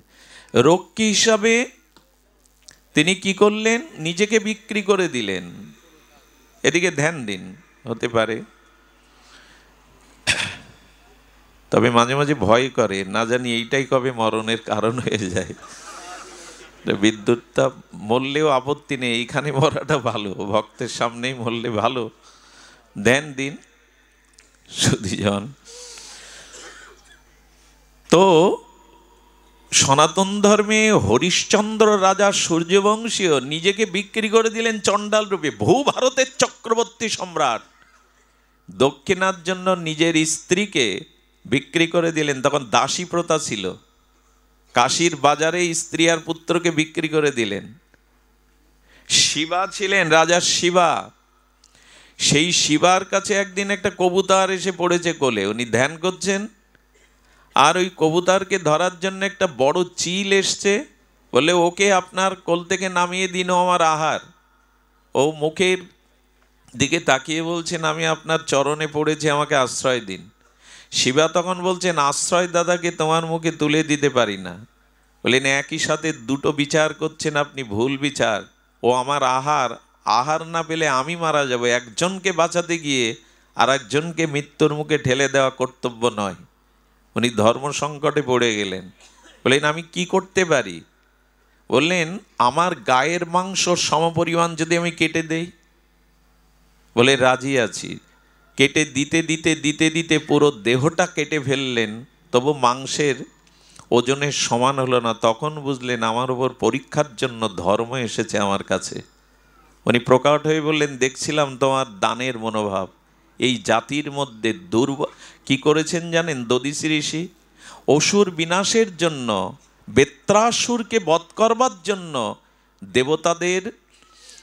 রক্ষী হিসাবে তিনি কি করলেন? নিজেকে বিক্রি করে দিলেন। এদিকে ধ্যান দিন, হতে পারে, তবে মাঝে মাঝে ভয় করে, না জানি এইটাই কবে মরণের কারণ হয়ে যায়। বিদ্যুৎটা মরলেও আপত্তি নেই, এইখানে মরাটা ভালো, ভক্তের সামনেই মরলে ভালো। ধ্যান দিন সুধীজন। তো সনাতন ধর্মে হরিশ্চন্দ্র রাজা সূর্যবংশীয় নিজেকে বিক্রি করে দিলেন চণ্ডাল রূপে। ভূভারতের চক্রবর্তী সম্রাট দক্ষিণার জন্য নিজের স্ত্রীকে বিক্রি করে দিলেন। তখন দাসী প্রথা ছিল, কাশীর বাজারে স্ত্রী আর পুত্রকে বিক্রি করে দিলেন। শিবা ছিলেন, রাজা শিবা, সেই শিবার কাছে একদিন একটা কবুতর এসে পড়েছে কোলে, উনি ধ্যান করছেন, আর ওই কবুতরকে ধরার জন্য একটা বড় চিল এসছে, বলে ওকে আপনার কোল থেকে নামিয়ে দিন, আমার আহার। ও মুখের দিকে তাকিয়ে বলছেন, আমি আপনার চরণে পড়েছি, আমাকে আশ্রয় দিন। শিবা তখন বলছেন, আশ্রয় দাদাকে তোমার মুখে তুলে দিতে পারি না। বললেন, একই সাথে দুটো বিচার করছেন আপনি, ভুল বিচার। ও আমার আহার না পেলে আমি মারা যাব, একজনকে বাঁচাতে গিয়ে আর একজনকে মৃত্যুর মুখে ঠেলে দেওয়া কর্তব্য নয়। উনি ধর্ম সংকটে পড়ে গেলেন। বললেন, আমি কি করতে পারি? বললেন, আমার গায়ের মাংস সমপরিমাণ যদি আমি কেটে দেই। বলে, রাজি আছি। কেটে দিতে দিতে দিতে দিতে পুরো দেহটা কেটে ফেললেন, তবু মাংসের ওজনের সমান হলো না। তখন বুঝলেন আমার উপর পরীক্ষার জন্য ধর্ম এসেছে আমার কাছে। উনি প্রকট হয়ে বললেন, দেখছিলাম তোমার দানের মনোভাব। এই জাতির মধ্যে কি করেছেন জানেন? দদিসি ঋষি অসুর বিনাশের জন্য, বেত্রাসুরকে বধ করবার জন্য,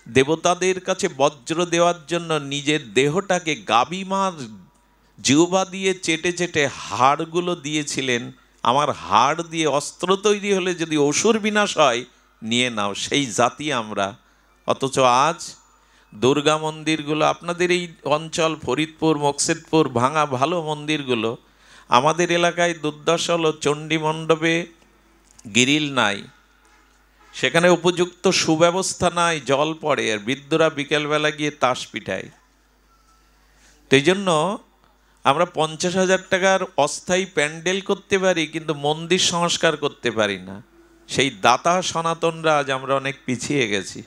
দেবতাদের কাছে বজ্র দেওয়ার জন্য নিজের দেহটাকে গাভীমার জিহ্বা দিয়ে চেটে চেটে হাড়গুলো দিয়েছিলেন। আমার হাড় দিয়ে অস্ত্র তৈরি হলে যদি অসুর বিনাশ হয়, নিয়ে নাও। সেই জাতি আমরা। অথচ আজ দুর্গা মন্দিরগুলো, আপনাদের এই অঞ্চল ফরিদপুর, মকসেদপুর, ভাঙা ভালো মন্দিরগুলো, আমাদের এলাকায় দুর্দশা হলো চণ্ডী মণ্ডপে গ্রিল নাই, সেখানে উপযুক্ত সুব্যবস্থা নাই, জল পড়ে, আর বৃদ্ধরা বিকেলবেলা গিয়ে তাস পিঠায়। তো এই জন্য আমরা 50,000 টাকার অস্থায়ী প্যান্ডেল করতে পারি, কিন্তু মন্দির সংস্কার করতে পারি না। সেই দাতা সনাতনরা আজ আমরা অনেক পিছিয়ে গেছি।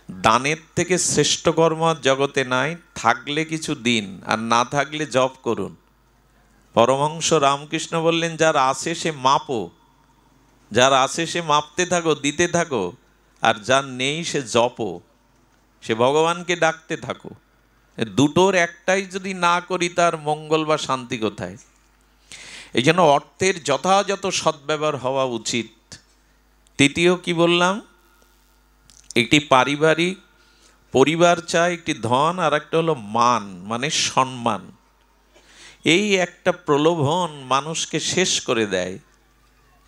দানের থেকে শ্রেষ্ঠ কর্ম জগতে নাই, থাকলে কিছু দিন, আর না থাকলে জপ করুন। পরমহংস রামকৃষ্ণ বললেন, যার আছে সে মাপো, যার আছে সে মাপতে থাকো, দিতে থাকো, আর যার নেই সে জপো, সে ভগবানকে ডাকতে থাকো। দুটোর একটাই যদি না করি, তার মঙ্গল বা শান্তি কোথায়? এই জন্য অর্থের যথাযথ সদ্ব্যবহার হওয়া উচিত। তৃতীয় কি বললাম? একটি পারিবারিক পরিবার চাই, একটি ধন, আর একটা হলো মান, মানে সম্মান। এই একটা প্রলোভন মানুষকে শেষ করে দেয়।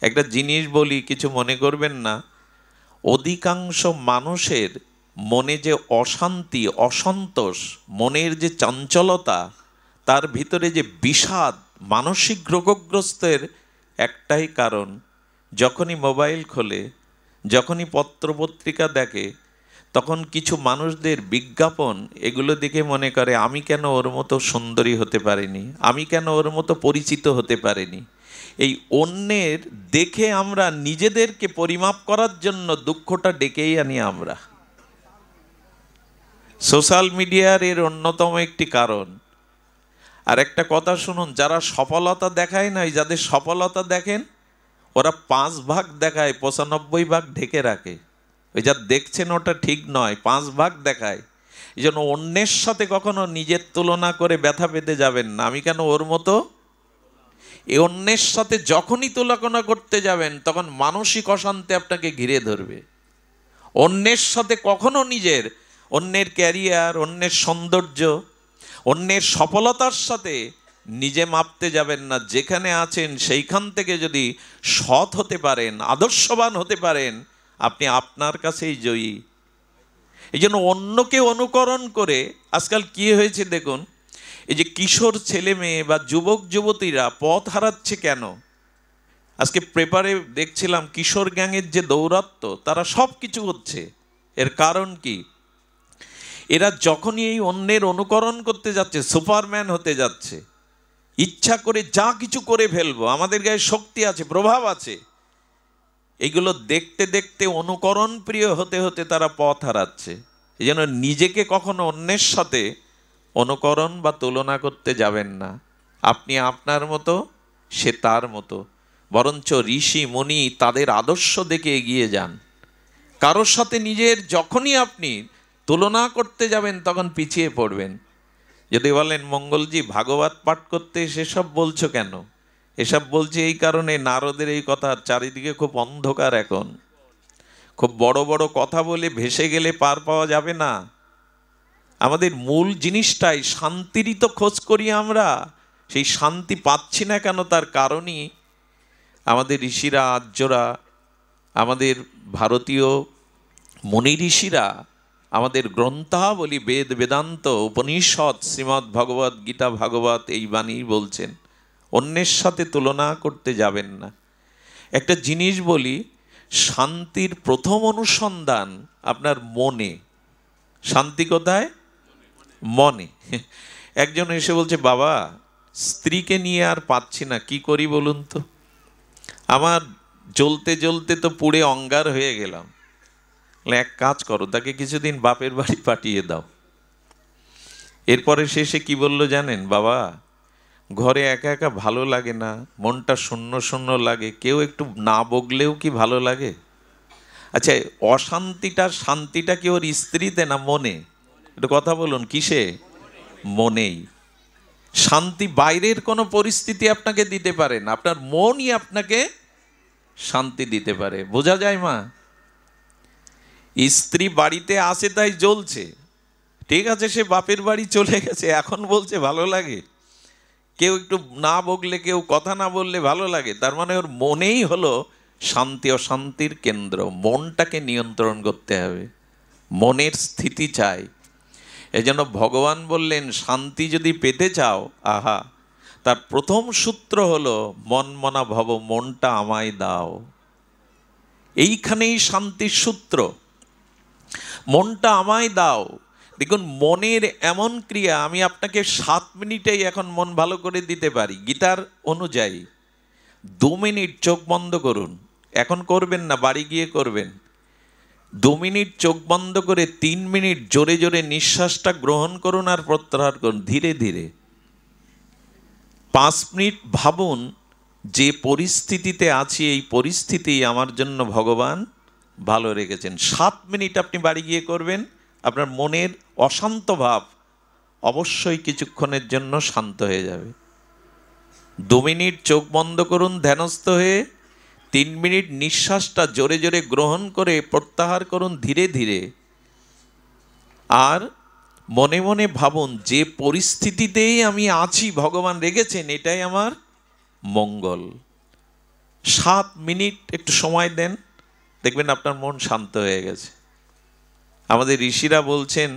একটা জিনিস বলি, কিছু মনে করবেন না, অধিকাংশ মানুষের মনে যে অশান্তি, অসন্তোষ, মনের যে চঞ্চলতা, তার ভিতরে যে বিষাদ, মানসিক রোগগ্রস্তের একটাই কারণ, যখনই মোবাইল খোলে, যখনই পত্রপত্রিকা দেখে, তখন কিছু মানুষদের বিজ্ঞাপন এগুলো দেখে মনে করে, আমি কেন ওর মতো সুন্দরী হতে পারিনি, আমি কেন ওর মতো পরিচিত হতে পারিনি। এই অন্যের দেখে আমরা নিজেদেরকে পরিমাপ করার জন্য দুঃখটা ডেকেই আনি আমরা। সোশ্যাল মিডিয়ার এর অন্যতম একটি কারণ। আর একটা কথা শুনুন, যারা সফলতা দেখায় না, যাদের সফলতা দেখেন, ওরা 5 ভাগ দেখায়, 95 ভাগ ঢেকে রাখে। ওই যা দেখছেন ওটা ঠিক নয়, 5 ভাগ দেখায়। এই জন্য অন্যের সাথে কখনো নিজের তুলনা করে ব্যথা পেতে যাবেন না, আমি কেন ওর মতো। এই অন্যের সাথে যখনই তুলনা করতে যাবেন, তখন মানসিক অশান্তি আপনাকে ঘিরে ধরবে। অন্যের সাথে কখনো নিজের, অন্যের ক্যারিয়ার, অন্যের সৌন্দর্য, অন্যের সফলতার সাথে নিজে মাপতে যাবেন না। যেখানে আছেন সেইখান থেকে যদি সৎ হতে পারেন, আদর্শবান হতে পারেন, আপনি আপনার কাছেই জয়ী। এই জন্য অন্যকে অনুকরণ করে আজকাল কি হয়েছে দেখুন, এই যে কিশোর ছেলে মেয়ে বা যুবক যুবতীরা পথ হারাচ্ছে কেন? আজকে পেপারে দেখছিলাম কিশোর গ্যাংয়ের যে দৌরাত্ম্য, তারা সব কিছু হচ্ছে। এর কারণ কি? এরা যখনই এই অন্যের অনুকরণ করতে যাচ্ছে, সুপারম্যান হতে যাচ্ছে, ইচ্ছা করে যা কিছু করে ফেলবো, আমাদের গায়ে শক্তি আছে, প্রভাব আছে, এগুলো দেখতে দেখতে অনুকরণ প্রিয় হতে হতে তারা পথ হারাচ্ছে। এই জন্য নিজেকে কখনো অন্যের সাথে অনুকরণ বা তুলনা করতে যাবেন না। আপনি আপনার মতো, সে তার মতো। বরঞ্চ ঋষি মুনি তাদের আদর্শ দেখে এগিয়ে যান। কারোর সাথে নিজের যখনই আপনি তুলনা করতে যাবেন, তখন পিছিয়ে পড়বেন। যদি বলেন, মঙ্গলজি ভাগবত পাঠ করতে সেসব বলছো কেন? এসব বলছে এই কারণে, নারদের এই কথা, চারিদিকে খুব অন্ধকার, এখন খুব বড় বড় কথা বলে ভেসে গেলে পার পাওয়া যাবে না। আমাদের মূল জিনিসটাই শান্তিরই তো খোঁজ করি আমরা। সেই শান্তি পাচ্ছি না কেন? তার কারণই আমাদের ঋষিরা, আর্যরা, আমাদের ভারতীয় মুনি ঋষিরা আমাদের গ্রন্থাবলী, বেদ, বেদান্ত, উপনিষদ, শ্রীমদ্ ভগবত গীতা, ভাগবত এই বাণী বলছেন, অন্যের সাথে তুলনা করতে যাবেন না। একটা জিনিস বলি, শান্তির প্রথম অনুসন্ধান আপনার মনে। শান্তি কোথায়? মনে। একজন এসে বলছে, বাবা স্ত্রীকে নিয়ে আর পাচ্ছি না, কি করি বলুন তো? আমার জ্বলতে জ্বলতে তো পুড়ে অঙ্গার হয়ে গেলাম। এক কাজ করো, তাকে কিছুদিন বাপের বাড়ি পাঠিয়ে দাও। এরপরে শেষে কি বললো জানেন? বাবা ঘরে একা একা ভালো লাগে না, মনটা শূন্য শূন্য লাগে, কেউ একটু না বগলেও কি ভালো লাগে? আচ্ছা, অশান্তিটা, শান্তিটা কি ওর স্ত্রীতে না মনে? একটু কথা বলুন, কিসে? মনেই। শান্তি বাইরের কোনো পরিস্থিতি আপনাকে দিতে পারে না, আপনার মনই আপনাকে শান্তি দিতে পারে। বোঝা যায় মা? স্ত্রী বাড়িতে আসে তাই জ্বলছে, ঠিক আছে, সে বাপের বাড়ি চলে গেছে, এখন বলছে ভালো লাগে। কেউ একটু না বকলে, কেউ কথা না বললে ভালো লাগে, তার মানে ওর মনেই হলো শান্তি অশান্তির কেন্দ্র। মনটাকে নিয়ন্ত্রণ করতে হবে, মনের স্থিতি চাই। এই জন্য ভগবান বললেন, শান্তি যদি পেতে চাও, আহা, তার প্রথম সূত্র হলো মনমনা ভব, মনটা আমায় দাও। এইখানেই শান্তির সূত্র, মনটা আমায় দাও। দেখুন, মনের এমন ক্রিয়া, আমি আপনাকে 7 মিনিটেই এখন মন ভালো করে দিতে পারি গীতার অনুযায়ী। 2 মিনিট চোখ বন্ধ করুন, এখন করবেন না, বাড়ি গিয়ে করবেন। 2 মিনিট চোখ বন্ধ করে 3 মিনিট জোরে জোরে নিঃশ্বাসটা গ্রহণ করুন আর প্রত্যাহার করুন ধীরে ধীরে। 5 মিনিট ভাবুন যে পরিস্থিতিতে আছি এই পরিস্থিতি আমার জন্য ভগবান ভালো রেখেছেন। 7 মিনিট আপনি বাড়ি গিয়ে করবেন, আপনার মনের অশান্ত ভাব অবশ্যই কিছুক্ষণের জন্য শান্ত হয়ে যাবে। 2 মিনিট চোখ বন্ধ করুন ধ্যানস্থ হয়ে, 3 মিনিট নিঃশ্বাসটা জোরে জোরে গ্রহণ করে প্রত্যাহার করুন ধীরে ধীরে। আর মনে মনে ভাবুন যে পরিস্থিতিতেই আমি আছি ভগবান রেখেছেন, এটাই আমার মঙ্গল। 7 মিনিট একটু সময় দেন, দেখবেন আপনার মন শান্ত হয়ে গেছে। আমাদের ঋষিরা বলছেন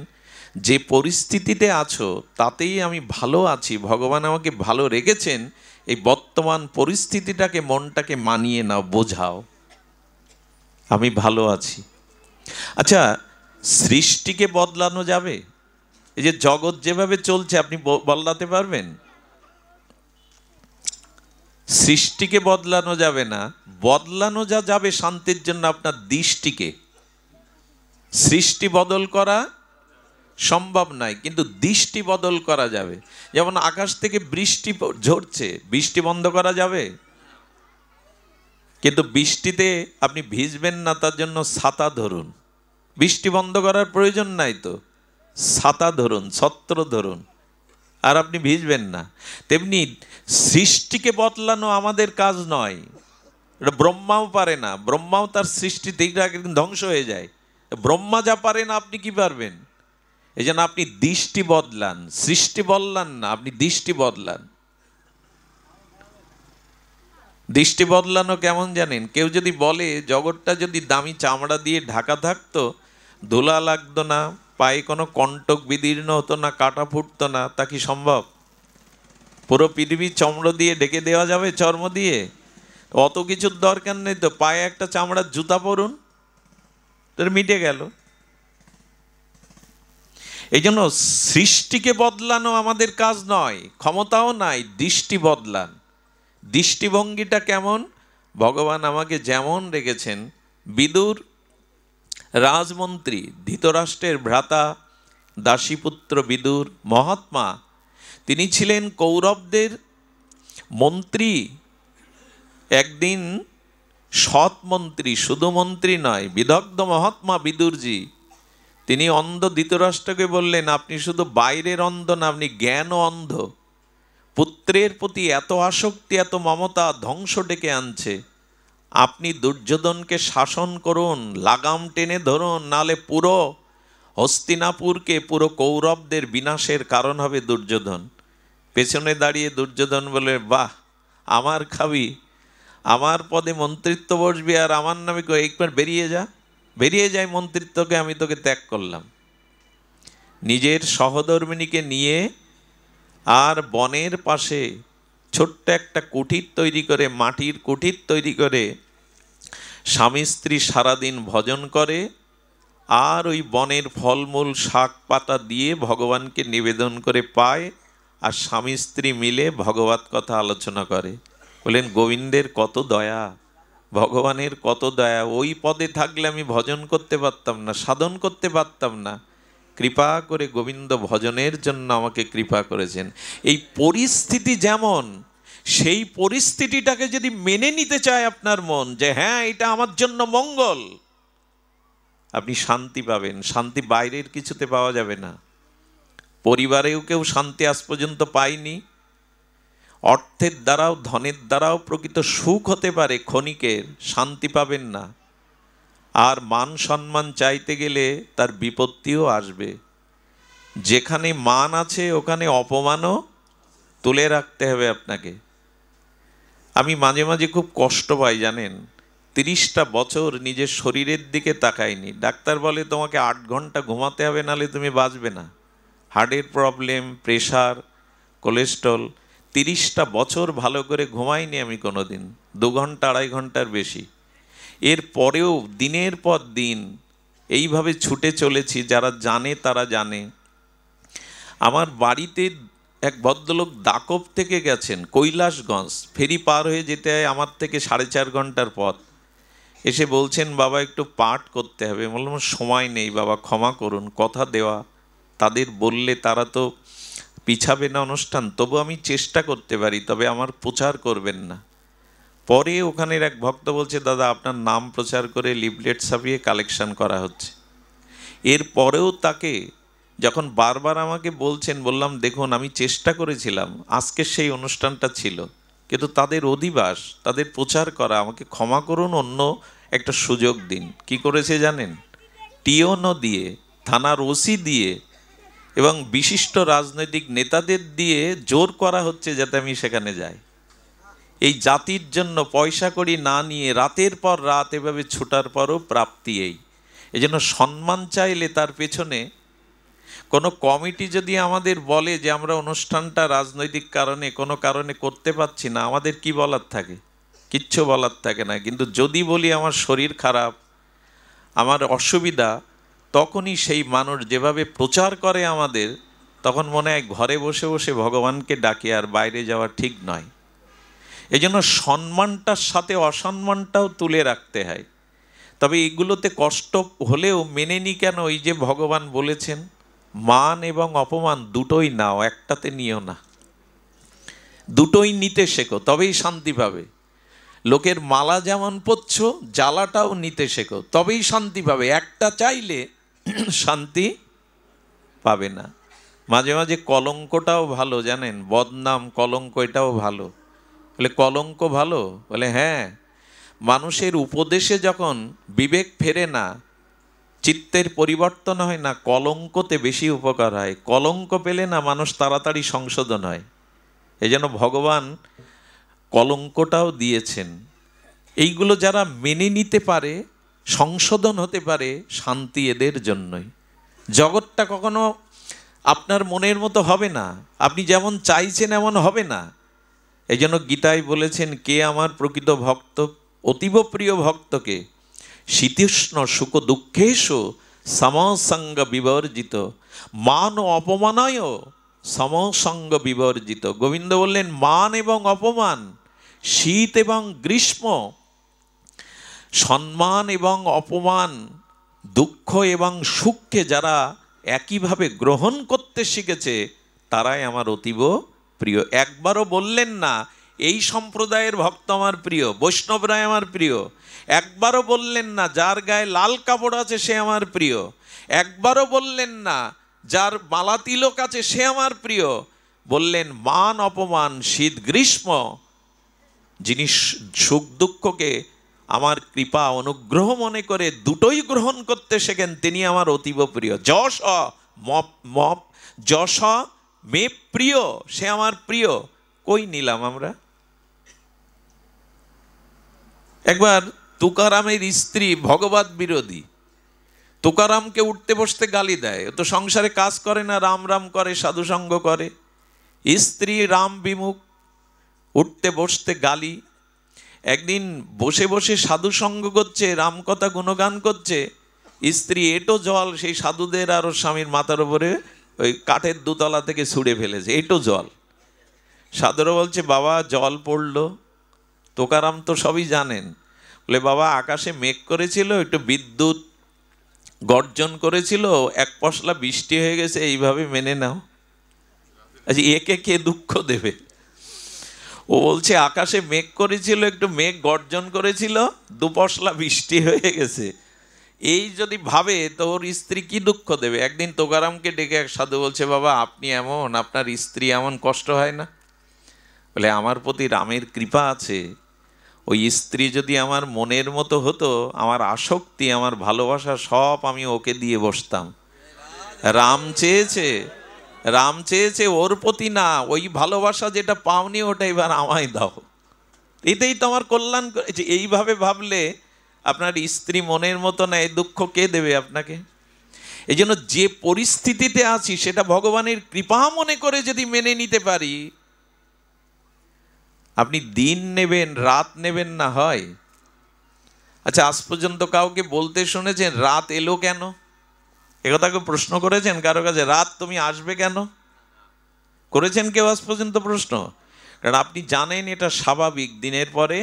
যে পরিস্থিতিতে আছো তাতেই আমি ভালো আছি, ভগবান আমাকে ভালো রেখেছেন। এই বর্তমান পরিস্থিতিটাকে, মনটাকে মানিয়ে নাও, বোঝাও আমি ভালো আছি। আচ্ছা, সৃষ্টিকে বদলানো যাবে? এই যে জগৎ যেভাবে চলছে আপনি বদলাতে পারবেন? সৃষ্টিকে বদলানো যাবে না, বদলানো যা যাবে শান্তির জন্য আপনার দৃষ্টিকে। সৃষ্টি বদল করা সম্ভব নয়, কিন্তু দৃষ্টি বদল করা যাবে। যেমন আকাশ থেকে বৃষ্টি ঝরছে, বৃষ্টি বন্ধ করা যাবে? কিন্তু বৃষ্টিতে আপনি ভিজবেন না, তার জন্য ছাতা ধরুন। বৃষ্টি বন্ধ করার প্রয়োজন নাই তো, ছাতা ধরুন, ছত্র ধরুন, আর আপনি ভিজবেন না। তেমনি সৃষ্টিকে বদলানো আমাদের কাজ নয়, এটা ব্রহ্মাও পারে না। ব্রহ্মাও তার সৃষ্টি থেকে ধ্বংস হয়ে যায়। ব্রহ্মা যা পারে না আপনি কি পারবেন? এই জন্য আপনি দৃষ্টি বদলান, সৃষ্টি বদলান না, আপনি দৃষ্টি বদলান। দৃষ্টি বদলানো কেমন জানেন? কেউ যদি বলে জগৎটা যদি দামি চামড়া দিয়ে ঢাকা থাকতো, ধুলা লাগতো না, পায়ে কোনো কণ্টক বিদীর্ণ হতো না, কাটা ফুটতো না, তা কি সম্ভব? পুরো পৃথিবী চমড়া দিয়ে ঢেকে দেওয়া যাবে, চর্ম দিয়ে? অত কিছুর দরকার নেই তো, পায়ে একটা চামড়ার জুতা পরুন, তোর মিটে গেল। এই জন্য সৃষ্টিকে বদলানো আমাদের কাজ নয়, ক্ষমতাও নাই। দৃষ্টি বদলান। দৃষ্টিভঙ্গিটা কেমন? ভগবান আমাকে যেমন রেখেছেন। বিদুর রাজমন্ত্রী, ধৃতরাষ্ট্রের ভ্রাতা, দাসীপুত্র বিদুর মহাত্মা, তিনি ছিলেন কৌরবদের মন্ত্রী। একদিন সৎ মন্ত্রী, শুধু মন্ত্রী নয়, বিদগ্ধ মহাত্মা বিদুরজি, তিনি অন্ধ ধৃতরাষ্ট্রকে বললেন, আপনি শুধু বাইরের অন্ধ না, আপনি জ্ঞানও অন্ধ। পুত্রের প্রতি এত আসক্তি, এত মমতা ধ্বংস ডেকে আনছে। আপনি দুর্যোধনকে শাসন করুন, লাগাম টেনে ধরুন, নালে পুরো হস্তিনাপুরকে, পুরো কৌরবদের বিনাশের কারণ হবে দুর্যোধন। পেছনে দাঁড়িয়ে দুর্যোধন বলে, বাহ, আমার খাবি, আমার পদে মন্ত্রিত্ব বসবি, আর আমার নামে একবার বেরিয়ে যা, বেরিয়ে যায় মন্ত্রিত্বকে, আমি তোকে ত্যাগ করলাম। নিজের সহধর্মিণীকে নিয়ে আর বনের পাশে ছোট্ট একটা কুঠির তৈরি করে, মাটির কুঠির তৈরি করে স্বামী স্ত্রী সারাদিন ভজন করে, আর ওই বনের ফলমূল শাক পাতা দিয়ে ভগবানকে নিবেদন করে পায়, আর স্বামী স্ত্রী মিলে ভগবত কথা আলোচনা করে। বলেন, গোবিন্দের কত দয়া, ভগবানের কত দয়া। ওই পদে থাকলে আমি ভজন করতে পারতাম না, সাধন করতে পারতাম না। কৃপা করে গোবিন্দ ভজনের জন্য আমাকে কৃপা করেছেন। এই পরিস্থিতি যেমন, সেই পরিস্থিতিটাকে যদি মেনে নিতে চায় আপনার মন, যে হ্যাঁ এটা আমার জন্য মঙ্গল, আপনি শান্তি পাবেন। শান্তি বাইরের কিছুতে পাওয়া যাবে না। পরিবারেও কেউ শান্তি আজ পর্যন্ত পায়নি। অর্থের দ্বারাও, ধনের দ্বারাও প্রকৃত সুখ হতে পারে ক্ষণিকের, শান্তি পাবেন না। আর মান সম্মান চাইতে গেলে তার বিপত্তিও আসবে। যেখানে মান আছে ওখানে অপমানও তুলে রাখতে হবে আপনাকে। আমি মাঝে মাঝে খুব কষ্ট পাই জানেন, 30টা বছর নিজের শরীরের দিকে তাকাইনি। ডাক্তার বলে তোমাকে 8 ঘন্টা ঘুমাতে হবে, নাহলে তুমি বাঁচবে না। হার্টের প্রবলেম, প্রেশার, কোলেস্ট্রল। 30টা বছর ভালো করে ঘুমাইনি আমি কোনো দিন, 2 ঘন্টা 2.5 ঘন্টার বেশি। এর পরেও দিনের পর দিন এইভাবে ছুটে চলেছি, যারা জানে তারা জানে। আমার বাড়িতে এক ভদ্রলোক দাকব থেকে গেছেন কৈলাসগঞ্জ, ফেরি পার হয়ে যেতে হয় আমার থেকে 4.5 ঘন্টার পথ। এসে বলছেন বাবা একটু পাঠ করতে হবে। বললাম সময় নেই বাবা, ক্ষমা করুন, কথা দেওয়া, তাদের বললে তারা তো পিছাবে না অনুষ্ঠান, তবু আমি চেষ্টা করতে পারি, তবে আমার প্রচার করবেন না। পরে ওখানের এক ভক্ত বলছে দাদা আপনার নাম প্রচার করে লিফলেট ছাপিয়ে কালেকশন করা হচ্ছে। এরপরেও তাকে যখন বারবার আমাকে বলছেন, বললাম দেখুন আমি চেষ্টা করেছিলাম, আজকের সেই অনুষ্ঠানটা ছিল, কিন্তু তাদের অধিবাস, তাদের প্রচার করা, আমাকে ক্ষমা করুন, অন্য একটা সুযোগ দিন। কি করেছে জানেন? টিওনো দিয়ে, থানার ওসি দিয়ে এবং বিশিষ্ট রাজনৈতিক নেতাদের দিয়ে জোর করা হচ্ছে যাতে আমি সেখানে যাই। এই জাতির জন্য পয়সা কড়ি না নিয়ে রাতের পর রাত এভাবে ছুটার পরও প্রাপ্তি এই জন্য সম্মান চাইলে তার পেছনে কোনো কমিটি যদি আমাদের বলে যে আমরা অনুষ্ঠানটা রাজনৈতিক কারণে কোনো কারণে করতে পারছি না, আমাদের কি বলার থাকে? কিচ্ছু বলার থাকে না। কিন্তু যদি বলি আমার শরীর খারাপ, আমার অসুবিধা, তখনই সেই মানুষ যেভাবে প্রচার করে আমাদের, তখন মনে হয় ঘরে বসে বসে ভগবানকে ডাকে, আর বাইরে যাওয়া ঠিক নয়। এই জন্য সম্মানটার সাথে অসম্মানটাও তুলে রাখতে হয়। তবে এগুলোতে কষ্ট হলেও মেনে নি কেন? ওই যে ভগবান বলেছেন মান এবং অপমান দুটোই নাও, একটাতে নিও না, দুটোই নিতে শেখো, তবেই শান্তি পাবে। লোকের মালা যেমন পড়ছ, জ্বালাটাও নিতে শেখো, তবেই শান্তি পাবে। একটা চাইলে শান্তি পাবে না। মাঝে মাঝে কলঙ্কটাও ভালো, জানেন, বদনাম কলঙ্ক এটাও ভালো। বলে কলঙ্ক ভালো? বলে হ্যাঁ, মানুষের উপদেশে যখন বিবেক ফেরে না, চিত্তের পরিবর্তন হয় না, কলঙ্কতে বেশি উপকার হয়। কলঙ্ক পেলে না মানুষ তাড়াতাড়ি সংশোধন হয়। এই জন্য ভগবান কলঙ্কটাও দিয়েছেন। এইগুলো যারা মেনে নিতে পারে, সংশোধন হতে পারে, শান্তি এদের জন্যই। জগৎটা কখনো আপনার মনের মতো হবে না, আপনি যেমন চাইছেন এমন হবে না। এই জন্য গীতায় বলেছেন কে আমার প্রকৃত ভক্ত? অতীব প্রিয় ভক্তকে শীতোষ্ণ সুখ দুঃখেষু সমসঙ্গ বিবর্জিত, মান ও অপমানয় সমসঙ্গ বিবর্জিত। গোবিন্দ বললেন মান এবং অপমান, শীত এবং গ্রীষ্ম, সম্মান এবং অপমান, দুঃখ এবং সুখকে যারা একইভাবে গ্রহণ করতে শিখেছে তারাই আমার অতীব প্রিয়। একবারও বললেন না এই সম্প্রদায়ের ভক্ত আমার প্রিয়, বৈষ্ণবরাই আমার প্রিয়। একবারও বললেন না যার গায়ে লাল কাপড় আছে সে আমার প্রিয়। একবারও বললেন না যার মালা তিলক আছে সে আমার প্রিয়। বললেন মান অপমান, শীত গ্রীষ্ম, যিনি সুখ দুঃখকে আমার কৃপা অনুগ্রহ মনে করে দুটোই গ্রহণ করতে শেখেন তিনি আমার অতীব প্রিয়। যশ মপ মপ যশ মে প্রিয়, সে আমার প্রিয়। কই নিলাম আমরা? একবার তুকারামের স্ত্রী ভগবত বিরোধী, তুকারামকে উঠতে বসতে গালি দেয়। ও তো সংসারে কাজ করে না, রাম রাম করে, সাধুসঙ্গ করে। স্ত্রী রাম বিমুখ, উঠতে বসতে গালি। একদিন বসে বসে সাধুসঙ্গ করছে, রামকথা গুণগান করছে, স্ত্রী এটো জল সেই সাধুদের আর ওর স্বামীর মাথার উপরে ওই কাঠের দুতলা থেকে ছুঁড়ে ফেলেছে, এটো জল। সাধুরা বলছে বাবা জল পড়লো। তোকারাম তো সবই জানেন, বলে বাবা আকাশে মেঘ করেছিল, একটু বিদ্যুৎ গর্জন করেছিল, এক পশলা বৃষ্টি হয়ে গেছে, এইভাবে মেনে নাও। আচ্ছা একে কে দুঃখ দেবে? ও বলছে আকাশে মেঘ করেছিল, একটু মেঘ গর্জন করেছিল, দুপশলা বৃষ্টি হয়ে গেছে। এই যদি ভাবে তো ওর স্ত্রী কি দুঃখ দেবে? একদিন তোকারামকে ডেকে এক সাধু বলছে বাবা আপনি এমন, আপনার স্ত্রী এমন, কষ্ট হয় না? বলে আমার প্রতি রামের কৃপা আছে, ওই স্ত্রী যদি আমার মনের মতো হতো, আমার আসক্তি আমার ভালোবাসা সব আমি ওকে দিয়ে বসতাম। রাম চেয়েছে ওর প্রতি না, ওই ভালোবাসা যেটা পাওনি ওটা এবার আমায় দাও, এটাই তো আমার কল্যাণ করেছে। এইভাবে ভাবলে আপনার স্ত্রী মনের মতো না, এই দুঃখ কে দেবে আপনাকে? এই জন্য যে পরিস্থিতিতে আছি সেটা ভগবানের কৃপা মনে করে যদি মেনে নিতে পারি, আপনি দিন নেবেন রাত নেবেন না হয়, আচ্ছা, আজ পর্যন্ত কাউকে বলতে শুনেছেন রাত এলো কেন? একথা কেউ প্রশ্ন করেছেন কারো কাছে, রাত তুমি আসবে কেন? করেছেন কেউ আজ পর্যন্ত প্রশ্ন? কারণ আপনি জানেন এটা স্বাভাবিক, দিনের পরে।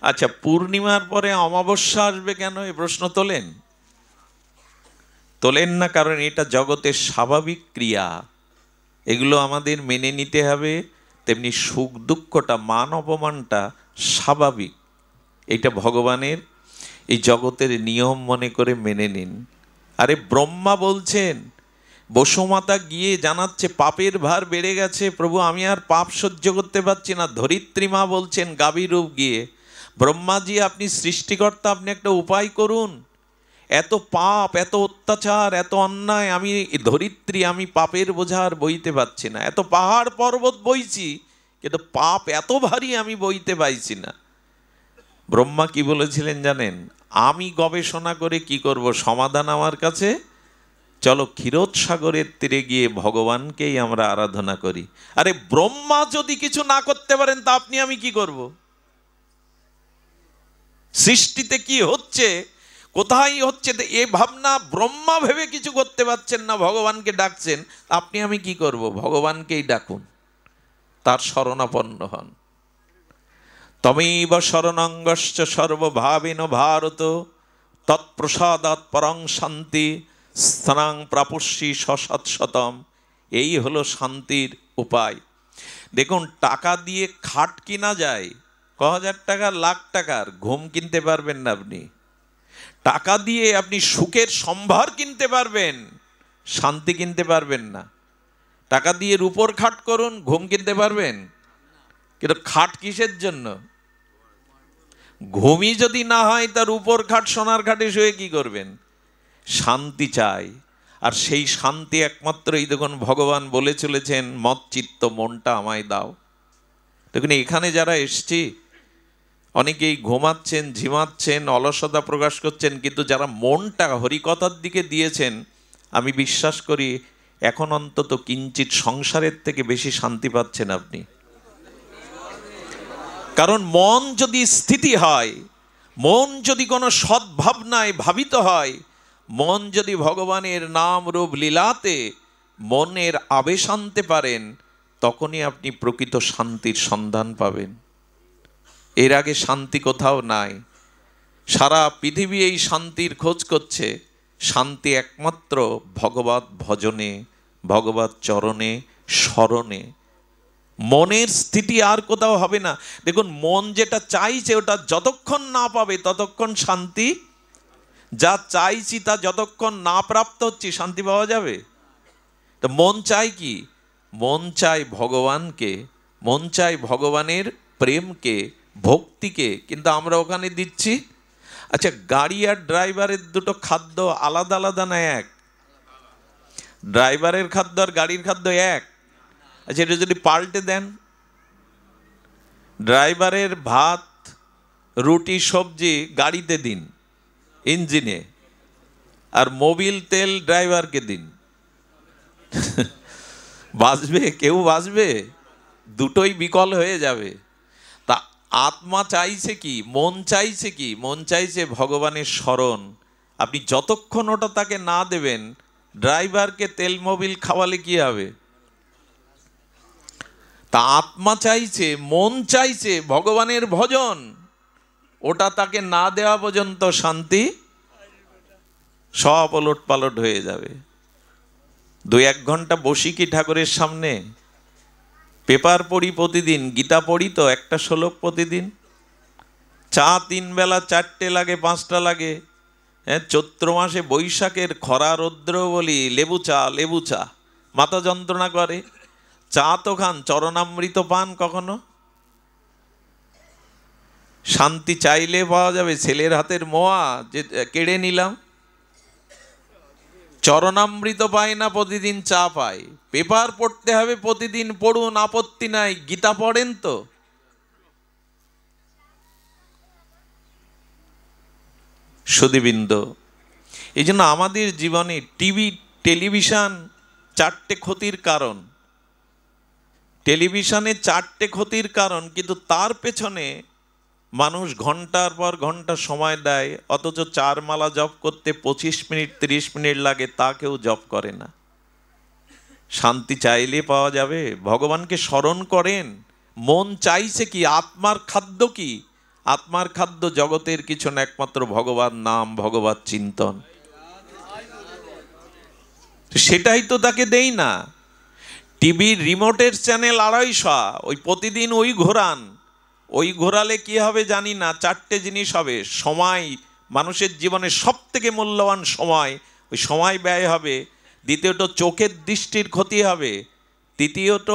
আচ্ছা, পূর্ণিমার পরে অমাবস্যা আসবে কেন, এই প্রশ্ন তোলেন? তোলেন না, কারণ এটা জগতের স্বাভাবিক ক্রিয়া, এগুলো আমাদের মেনে নিতে হবে। তেমনি সুখ দুঃখটা, মান অপমানটা স্বাভাবিক, এটা ভগবানের এই জগতের নিয়ম মনে করে মেনে নিন। আরে ব্রহ্মা বলছেন, বসুমাতা গিয়ে জানাচ্ছে পাপের ভার বেড়ে গেছে প্রভু, আমি আর পাপ সহ্য করতে পারছি না। ধরিত্রী মা বলছেন গাভী রূপ গিয়ে, ব্রহ্মাজি আপনি সৃষ্টিকর্তা, আপনি একটা উপায় করুন, এত পাপ, এত অত্যাচার, এত অন্যায়, আমি ধরিত্রী, আমি পাপের বোঝা আর বইতে পারছি না। এত পাহাড় পর্বত বইছি, কিন্তু পাপ এত ভারী আমি বইতে পাইছি না। ব্রহ্মা কি বলেছিলেন জানেন? আমি গবেষণা করে কি করব, সমাধান আমার কাছে, চলো ক্ষীরোদসাগরের তীরে গিয়ে ভগবানকেই আমরা আরাধনা করি। আরে ব্রহ্মা যদি কিছু না করতে পারেন তা আপনি আমি কি করব? সৃষ্টিতে কি হচ্ছে, কোথায় হচ্ছে, এ ভাবনা ব্রহ্মা ভেবে কিছু করতে পারছেন না, ভগবানকে ডাকছেন, আপনি আমি কি করব? ভগবানকেই ডাকুন, তার শরণাপন্ন হন। তমেব শরণাঙ্গশ্চ সর্বভাবেন ভারত, তৎপ্রসাদাৎ পরং শান্তি স্থানাং প্রাপস্যি সশতশতম। এই হলো শান্তির উপায়। দেখুন, টাকা দিয়ে খাট কিনা যায়, 1,000 টাকা, লাখ টাকার, ঘুম কিনতে পারবেন না আপনি। টাকা দিয়ে আপনি সুখের সম্ভার কিনতে পারবেন, শান্তি কিনতে পারবেন না। টাকা দিয়ে রূপোর খাট করুন, ঘুম কিনতে পারবেন, কিন্তু খাট কিসের জন্য? ঘুমই যদি না হয়, তার উপর খাট, সোনার খাটে শুয়ে কি করবেন? শান্তি চাই। আর সেই শান্তি একমাত্র এই দেখুন ভগবান বলে চলেছেন, মত চিত্ত মনটা আমায় দাও। দেখুন, এখানে যারা এসছি অনেকেই ঘুমাচ্ছেন, ঝিমাচ্ছেন, অলসতা প্রকাশ করছেন, কিন্তু যারা মনটা হরিকথার দিকে দিয়েছেন, আমি বিশ্বাস করি এখন অন্তত কিঞ্চিত সংসারের থেকে বেশি শান্তি পাচ্ছেন আপনি। কারণ মন যদি স্থিতি হয়, মন যদি কোনো সদ্ভাবনায় ভাবিত হয়, মন যদি ভগবানের নাম রূপ লীলাতে মনের আবেশ আনতে পারেন, তখনই আপনি প্রকৃত শান্তির সন্ধান পাবেন। এর আগে শান্তি কোথাও নাই। সারা পৃথিবী এই শান্তির খোঁজ করছে। শান্তি একমাত্র ভগবত ভজনে, ভগবত চরণে, স্মরণে। মনের স্থিতি আর কোথাও হবে না। দেখুন, মন যেটা চাইছে ওটা যতক্ষণ না পাবে ততক্ষণ শান্তি, যা চাইছি তা যতক্ষণ না প্রাপ্ত হচ্ছে শান্তি পাওয়া যাবে? তো মন চাই কি? মন চাই ভগবানকে, মন চাই ভগবানের প্রেমকে, ভক্তিকে, কিন্তু আমরা ওখানে দিচ্ছি। আচ্ছা, গাড়ি আর ড্রাইভারের দুটো খাদ্য আলাদা আলাদা না এক? ড্রাইভারের খাদ্য আর গাড়ির খাদ্য এক? আচ্ছা, এটা যদি পাল্টে দেন, ড্রাইভারের ভাত, রুটি, সবজি গাড়িতে দিন, ইঞ্জিনে, আর মোবিল তেল ড্রাইভারকে দিন, বাঁচবে কেউ? বাঁচবে? দুটোই বিকল হয়ে যাবে। তা আত্মা চাইছে কি, মন চাইছে কি? মন চাইছে ভগবানের স্মরণ। আপনি যতক্ষণ ওটা তাকে না দেবেন, ড্রাইভারকে তেল মোবিল খাওয়ালে কি হবে? তা আত্মা চাইছে, মন চাইছে ভগবানের ভজন, ওটা তাকে না দেওয়া পর্যন্ত শান্তি সব ওলট পালট হয়ে যাবে। 2-1 ঘন্টা বসি কি ঠাকুরের সামনে? পেপার পড়ি প্রতিদিন, গীতা পড়ি তো একটা শ্লোক প্রতিদিন। চা 3 বেলা 4টে লাগে, 5টা লাগে। হ্যাঁ, চৈত্র মাসে বৈশাখের খরা রৌদ্র বলি লেবু চা, লেবু চা, মাথা যন্ত্রণা করে। চা তো খান, চরণামৃত পান কখনো? শান্তি চাইলে পাওয়া যাবে? ছেলের হাতের মোয়া যে কেড়ে নিলাম, চরণামৃত পায় না, প্রতিদিন চা পায়। পেপার পড়তে হবে প্রতিদিন, পড়ুন, আপত্তি নাই। গীতা পড়েন তো? সুধীবৃন্দ, এই জন্য আমাদের জীবনে টেলিভিশন 4টে ক্ষতির কারণ। টেলিভিশনে 4টে ক্ষতির কারণ, কিন্তু তার পেছনে মানুষ ঘন্টার পর ঘন্টা সময় দেয়, অথচ 4 মালা জপ করতে 25 মিনিট 30 মিনিট লাগে, তা কেউ জপ করে না। শান্তি চাইলে পাওয়া যাবে? ভগবানকে স্মরণ করেন, মন চাইছে কি? আত্মার খাদ্য কি? আত্মার খাদ্য জগতের কিছু না, একমাত্র ভগবান নাম, ভগবান চিন্তন। সেটাই তো তাকে দেই না। টিভির রিমোটের চ্যানেল 250, ওই প্রতিদিন ওই ঘোরান। ওই ঘোরালে কি হবে জানি না, 4টে জিনিস হবে। সময়, মানুষের জীবনে সব থেকে মূল্যবান সময়, ওই সময় ব্যয় হবে। দ্বিতীয়ত চোখের দৃষ্টির ক্ষতি হবে। তৃতীয়ত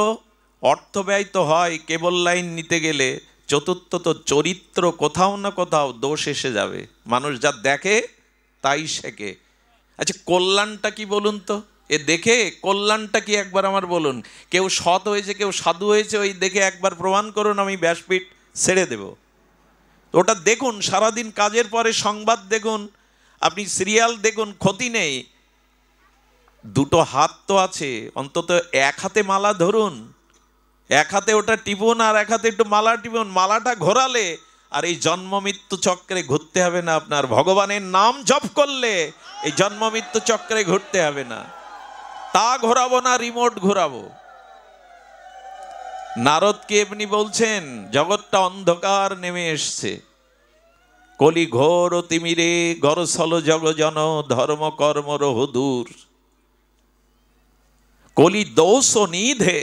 অর্থ ব্যয় তো হয় কেবল লাইন নিতে গেলে। চতুর্থত চরিত্র কোথাও না কোথাও দোষ এসে যাবে। মানুষ যা দেখে তাই শেখে। আচ্ছা, কল্যাণটা কি বলুন তো? এ দেখে কল্যাণটা কি একবার আমার বলুন। কেউ সৎ হয়েছে, কেউ সাধু হয়েছে, ওই দেখে একবার প্রমাণ করুন, আমি ব্যাসপীঠ ছেড়ে দেব। ওটা দেখুন, সারাদিন কাজের পরে সংবাদ দেখুন, আপনি সিরিয়াল দেখুন, ক্ষতি নেই। দুটো হাত তো আছে, অন্তত এক হাতে মালা ধরুন, এক হাতে ওটা টিপুন, আর এক হাতে একটু মালা টিপুন। মালাটা ঘোরালে আর এই জন্ম মৃত্যু চক্রে ঘুরতে হবে না আপনার। ভগবানের নাম জপ করলে এই জন্ম মৃত্যু চক্রে ঘুরতে হবে না। তা ঘোরাবো না, রিমোট ঘোরাবো। নারদকে এমনি বলছেন, জগৎটা অন্ধকার নেমে এসছে, কলি ঘোর তিমিরে গরসল জগজন, ধর্ম কর্ম রহুদূর, কলি দোষ ও নিধে।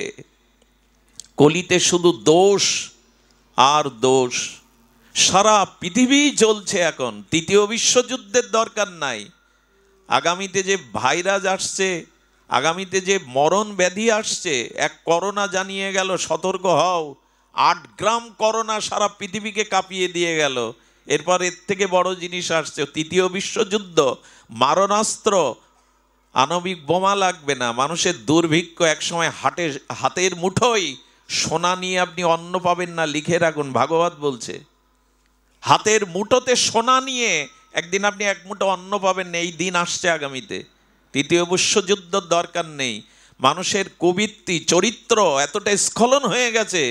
কলিতে শুধু দোষ আর দোষ। সারা পৃথিবী চলছে এখন। তৃতীয় বিশ্বযুদ্ধের দরকার নাই। আগামীতে যে ভাইরাস আসছে, আগামীতে যে মরণ ব্যাধি আসছে, এক করোনা জানিয়ে গেল, সতর্ক হও। 8 গ্রাম করোনা সারা পৃথিবীকে কাঁপিয়ে দিয়ে গেল। এরপর এর থেকে বড় জিনিস আসছে, তৃতীয় বিশ্বযুদ্ধ, মারণাস্ত্র, আণবিক বোমা লাগবে না। মানুষের দুর্ভিক্ষ, একসময় হাতের মুঠোয় সোনা নিয়ে আপনি অন্ন পাবেন না, লিখে রাখুন, ভাগবত বলছে। হাতের মুঠোতে সোনা নিয়ে একদিন আপনি এক মুঠো অন্ন পাবেন না, এই দিন আসছে আগামীতে। তৃতীয় বিশ্বযুদ্ধ দরকার নেই। মানুষের কবিত্রী, চরিত্র এতটা স্খলন হয়ে গেছে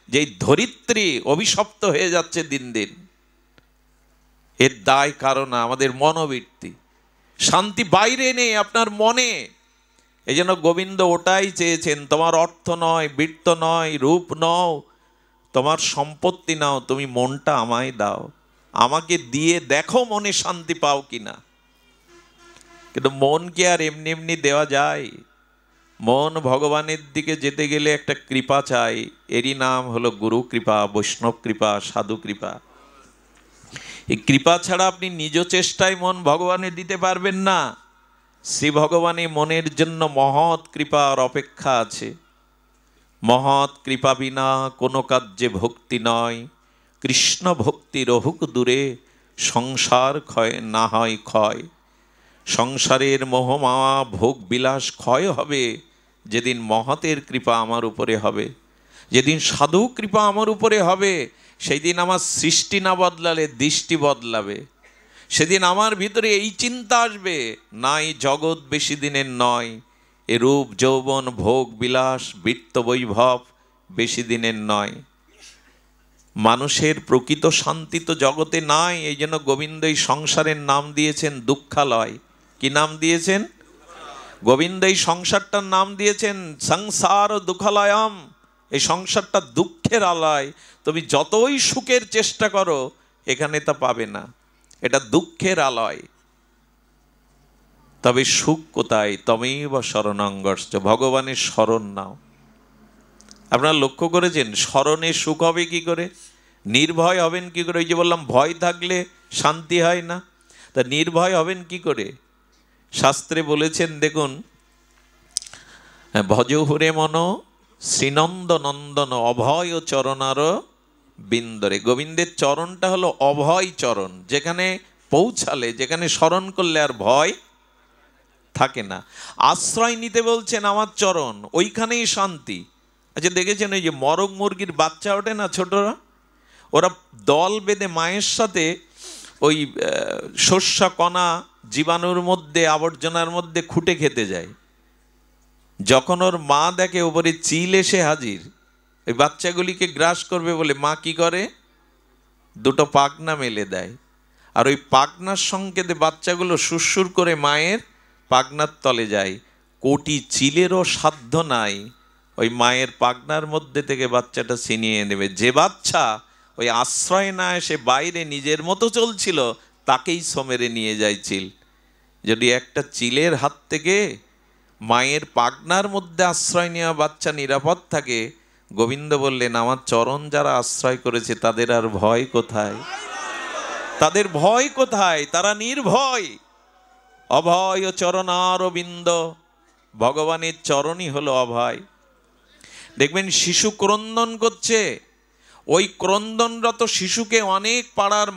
যে এই ধরিত্রী অভিশপ্ত হয়ে যাচ্ছে দিন দিন। এর দায় কারণ আমাদের মনোবৃত্তি। শান্তি বাইরে নেই, আপনার মনে। এই জন্য গোবিন্দ ওটাই চেয়েছেন, তোমার অর্থ নয়, বৃত্ত নয়, রূপ নও, তোমার সম্পত্তি নাও, তুমি মনটা আমায় দাও। আমাকে দিয়ে দেখো মনে শান্তি পাও কিনা। কিন্তু মন কি আর এমনি এমনি দেওয়া যায়? মন ভগবানের দিকে যেতে গেলে একটা কৃপা চাই। এরই নাম হলো গুরু কৃপা, বৈষ্ণব কৃপা, সাধু কৃপা। এই কৃপা ছাড়া আপনি নিজ চেষ্টায় মন ভগবানে দিতে পারবেন না। শ্রী ভগবানে মনের জন্য মহৎ কৃপার অপেক্ষা আছে। মহৎ কৃপা বিনা কোনো কার্যে ভক্তি নয়। কৃষ্ণ ভক্তি রহুক দূরে, সংসার ক্ষয় না হয় ক্ষয়। সংসারের মোহমায়া ভোগ বিলাস ক্ষয় হবে যেদিন মহতের কৃপা আমার উপরে হবে, যেদিন সাধু কৃপা আমার উপরে হবে। সেই দিন আমার সৃষ্টি না বদলালে দৃষ্টি বদলাবে। সেদিন আমার ভিতরে এই চিন্তা আসবে, নাই জগৎ বেশি দিনের নয়, এ রূপ যৌবন ভোগ বিলাস বৃত্ত বৈভব বেশি দিনের নয়। মানুষের প্রকৃত শান্তি তো জগতে নাই। এই জন্য গোবিন্দ এই সংসারের নাম দিয়েছেন দুঃখালয়। কি নাম দিয়েছেন? গোবিন্দ এই সংসারটার নাম দিয়েছেন সংসার দুঃখালয়ম। এই সংসারটা দুঃখের আলয়। তুমি যতই সুখের চেষ্টা করো এখানে তা পাবে না, এটা দুঃখের আলয়। তবে সুখ কোথায়? তমেব শরণাঙ্গশ্চ, ভগবানের শরণ নাও। আপনারা লক্ষ্য করেছেন স্মরণে সুখ হবে কি করে, নির্ভয় হবেন কি করে? ওই যে বললাম ভয় থাকলে শান্তি হয় না, তা নির্ভয় হবেন কি করে? শাস্ত্রে বলেছেন দেখুন, ভজহুরে মন শ্রীনন্দ নন্দন অভয় চরণার বিন্দরে। গোবিন্দের চরণটা হলো অভয় চরণ, যেখানে পৌঁছালে, যেখানে স্মরণ করলে আর ভয় থাকে না। আশ্রয় নিতে বলছেন আমার চরণ, ওইখানেই শান্তি। আচ্ছা দেখেছেন ওই যে মরগ মুরগির বাচ্চা ওঠে না ছোটরা, ওরা দল বেঁধে মায়ের সাথে ওই শস্য কণা জীবাণুর মধ্যে, আবর্জনার মধ্যে খুঁটে খেতে যায়। যখন ওর মা দেখে ওপরে চিল এসে হাজির, ওই বাচ্চাগুলিকে গ্রাস করবে বলে মা কি করে, দুটো পাখনা মেলে দেয়, আর ওই পাখনার সংকেতে বাচ্চাগুলো সুরসুর করে মায়ের পাখনার তলে যায়। কোটি চিলেরও সাধ্য নাই ওই মায়ের পাখনার মধ্যে থেকে বাচ্চাটা ছিনিয়ে নেবে। যে বাচ্চা ওই আশ্রয় না এসে বাইরে নিজের মতো চলছিল, তাকেই সমেরে নিয়ে যায় চিল। যদি একটা চিলের হাত থেকে মায়ের পাখনার মধ্যে আশ্রয় নেওয়া বাচ্চা নিরাপদ থাকে, গোবিন্দ বললেন আমার চরণ যারা আশ্রয় করেছে তাদের আর ভয় কোথায়? তাদের ভয় কোথায়? তারা নির্ভয়। অভয় চরণারবিন্দ, ভগবানের চরণই হলো অভয়। দেখবেন শিশু ক্রন্দন করছে, ওই ক্রন্দনরত শিশুকে অনেক পাড়ার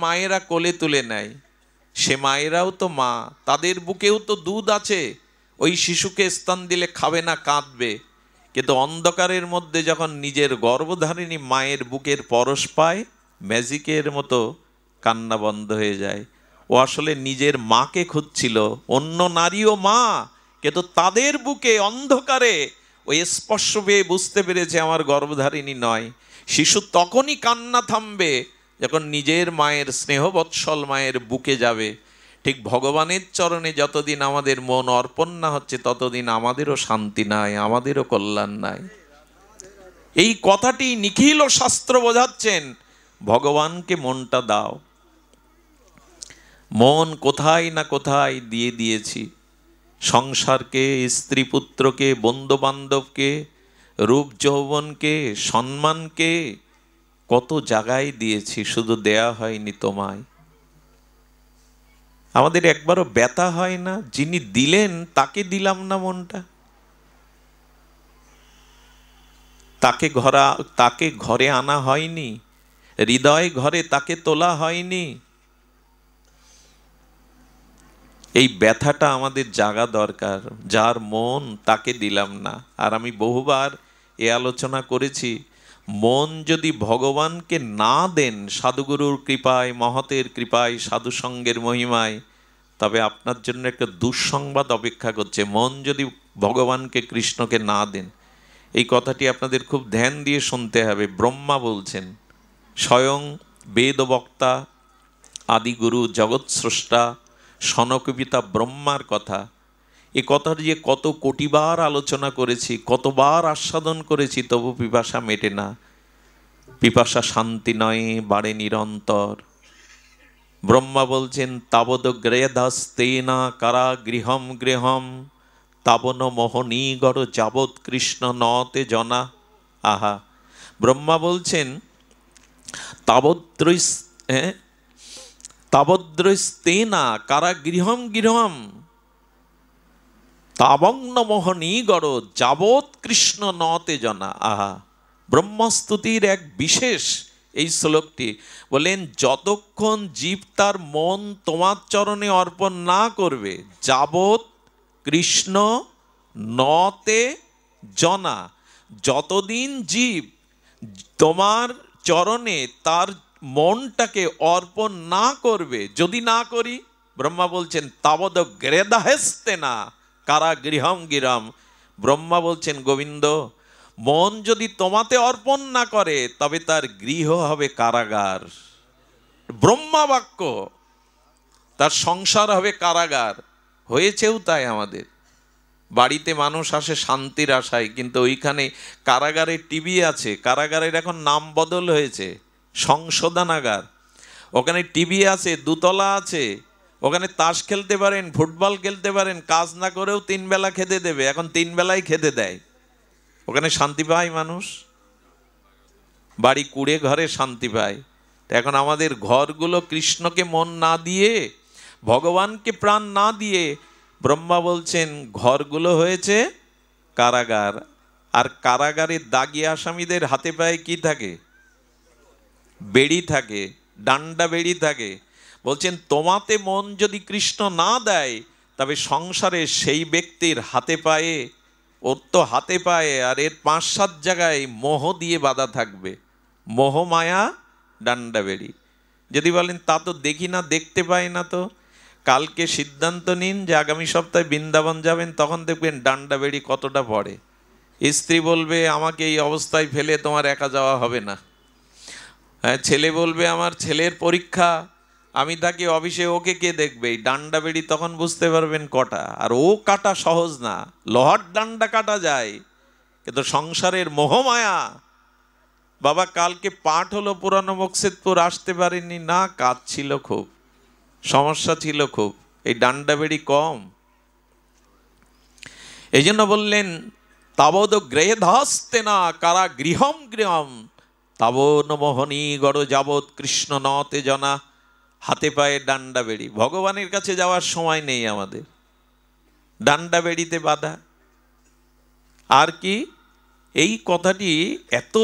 মায়েরা কোলে তুলে নেয়। সে মায়েরাও তো মা, তাদের বুকেও তো দুধ আছে। ওই শিশুকে স্তন দিলে খাবে না, কাঁদবে। কিন্তু অন্ধকারের মধ্যে যখন নিজের গর্ভধারিণী মায়ের বুকের পরশ পায়, ম্যাজিকের মতো কান্না বন্ধ হয়ে যায়। ও আসলে নিজের মাকে খুঁজছিল, অন্য নারীও মা, কিন্তু তাদের বুকে অন্ধকারে ওই স্পর্শ পেয়ে বুঝতে পেরেছে আমার গর্ভধারিণী নয়। শিশু তখনই কান্না থামবে যখন নিজের মায়ের স্নেহবৎসল মায়ের বুকে যাবে। ঠিক ভগবানের চরণে যতদিন আমাদের মন অর্পণ না হচ্ছে, ততদিন আমাদেরও শান্তি নাই, আমাদেরও কল্যাণ নাই। এই কথাটি নিখিল শাস্ত্র বোঝাচ্ছেন। ভগবানকে মনটা দাও। মন কোথায় না কোথায় দিয়ে দিয়েছি। সংসারকে, স্ত্রী পুত্রকে, বন্ধু বান্ধবকে, রূপ যৌবনকে, সম্মানকে কত জায়গায় দিয়েছি, শুধু দেয়া হয়নি তোমায়। আমাদের একবারও ব্যথা হয় না, যিনি দিলেন তাকে দিলাম না মনটা, তাকে ঘরে আনা হয়নি, হৃদয় ঘরে তাকে তোলা হয়নি। এই ব্যথাটা আমাদের জাগা দরকার। যার মন তাকে দিলাম না। আর আমি বহুবার এ আলোচনা করেছি, মন যদি ভগবানকে না দেন সাধুগুরুর কৃপায়, মহতের কৃপায়, সাধু সঙ্গের মহিমায়, তবে আপনার জন্য একটা দুঃসংবাদ অপেক্ষা করছে। মন যদি ভগবানকে, কৃষ্ণকে না দেন, এই কথাটি আপনাদের খুব ধ্যান দিয়ে শুনতে হবে। ব্রহ্মা বলছেন, স্বয়ং বেদবক্তা আদিগুরু জগৎ স্রষ্টা সনক পিতা ব্রহ্মার কথা। এ কথা যে কত কোটিবার আলোচনা করেছি, কতবার আস্বাদন করেছি, তবু পিপাসা মেটে না। পিপাসা শান্তি নয়, বাড়ে নিরন্তর। ব্রহ্মা বলছেন, তাবদ গ্রেদাস্তেনা কারা গৃহম গৃহম তাবন মোহনীগড় যাবৎ কৃষ্ণ নতে জনা। আহা, ব্রহ্মা বলছেন তাবদ্রস্তেনা কারা গৃহম গৃহম তাবগ্ন মোহনীগড় যাবৎ কৃষ্ণ নতে জনা। আহা, ব্রহ্মস্তুতির এক বিশেষ এই শ্লোকটি। বলেন, যতক্ষণ জীব তার মন তোমার চরণে অর্পণ না করবে, যাবৎ কৃষ্ণ নতে জনা, যতদিন জীব তোমার চরণে তার মনটাকে অর্পণ না করবে, যদি না করি, ব্রহ্মা বলছেন তাবদ গ্রেদাহেস্তে না কারা গৃহম গিরম। ব্রহ্মা বলছেন, গোবিন্দ, মন যদি তোমাতে অর্পণ না করে, তবে তার গৃহ হবে কারাগার। ব্রহ্মা বাক্য, তার সংসার হবে কারাগার। হয়েছেও তাই। আমাদের বাড়িতে মানুষ আসে শান্তির আশায়, কিন্তু ওইখানে কারাগারে টিভি আছে। কারাগারের এখন নাম বদল হয়েছে, সংশোধনাগার। ওখানে টিভি আছে, দুতলা আছে, ওখানে তাস খেলতে পারেন, ফুটবল খেলতে পারেন, কাজ না করেও 3 বেলা খেতে দেবে। এখন 3 বেলায় খেতে দেয়। ওখানে শান্তি পায় মানুষ, বাড়ি কুড়ে ঘরে শান্তি পায়। এখন আমাদের ঘরগুলো কৃষ্ণকে মন না দিয়ে, ভগবানকে প্রাণ না দিয়ে, ব্রহ্মা বলছেন ঘরগুলো হয়েছে কারাগার। আর কারাগারে দাগি আসামিদের হাতে পায়ে কি থাকে? বেড়ি থাকে, ডান্ডা বেড়ি থাকে। বলছেন, তোমাতে মন যদি কৃষ্ণ না দেয়, তবে সংসারে সেই ব্যক্তির হাতে পায়ে, ওর তো হাতে পায়ে আর এর 5-7 জায়গায় মোহ দিয়ে বাঁধা থাকবে। মোহ, মায়া, ডান্ডা বেড়ি। যদি বলেন তা তো দেখি না, দেখতে পাই না, তো কালকে সিদ্ধান্ত নিন যে আগামী সপ্তাহে বৃন্দাবন যাবেন, তখন দেখবেন ডান্ডা বেড়ি কতটা পড়ে। স্ত্রী বলবে, আমাকে এই অবস্থায় ফেলে তোমার একা যাওয়া হবে না। হ্যাঁ, ছেলে বলবে আমার ছেলের পরীক্ষা, আমি তাকে অফিসে, ওকে কে দেখবে? এই ডান্ডা বেড়ি তখন বুঝতে পারবেন কটা। আর ও কাটা সহজ না, লোহার ডান্ডা কাটা যায়, কিন্তু সংসারের মোহমায়া। বাবা কালকে পাঠ হলো পুরানো মকসেদপুর, আসতে পারিনি, না কাজ ছিল খুব, সমস্যা ছিল খুব, এই ডান্ডা বেড়ি কম। এই জন্য বললেন তাবদ গৃহে ধাস্তে না কারা গৃহম গৃহম তাবন মোহনী গড় যাবৎ কৃষ্ণ নতে জনা। হাতে পায়ে ডান্ডা বেড়ি, ভগবানের কাছে যাওয়ার সময় নেই আমাদের, ডান্ডা বেড়িতে বাধা। আর কি এই কথাটি এত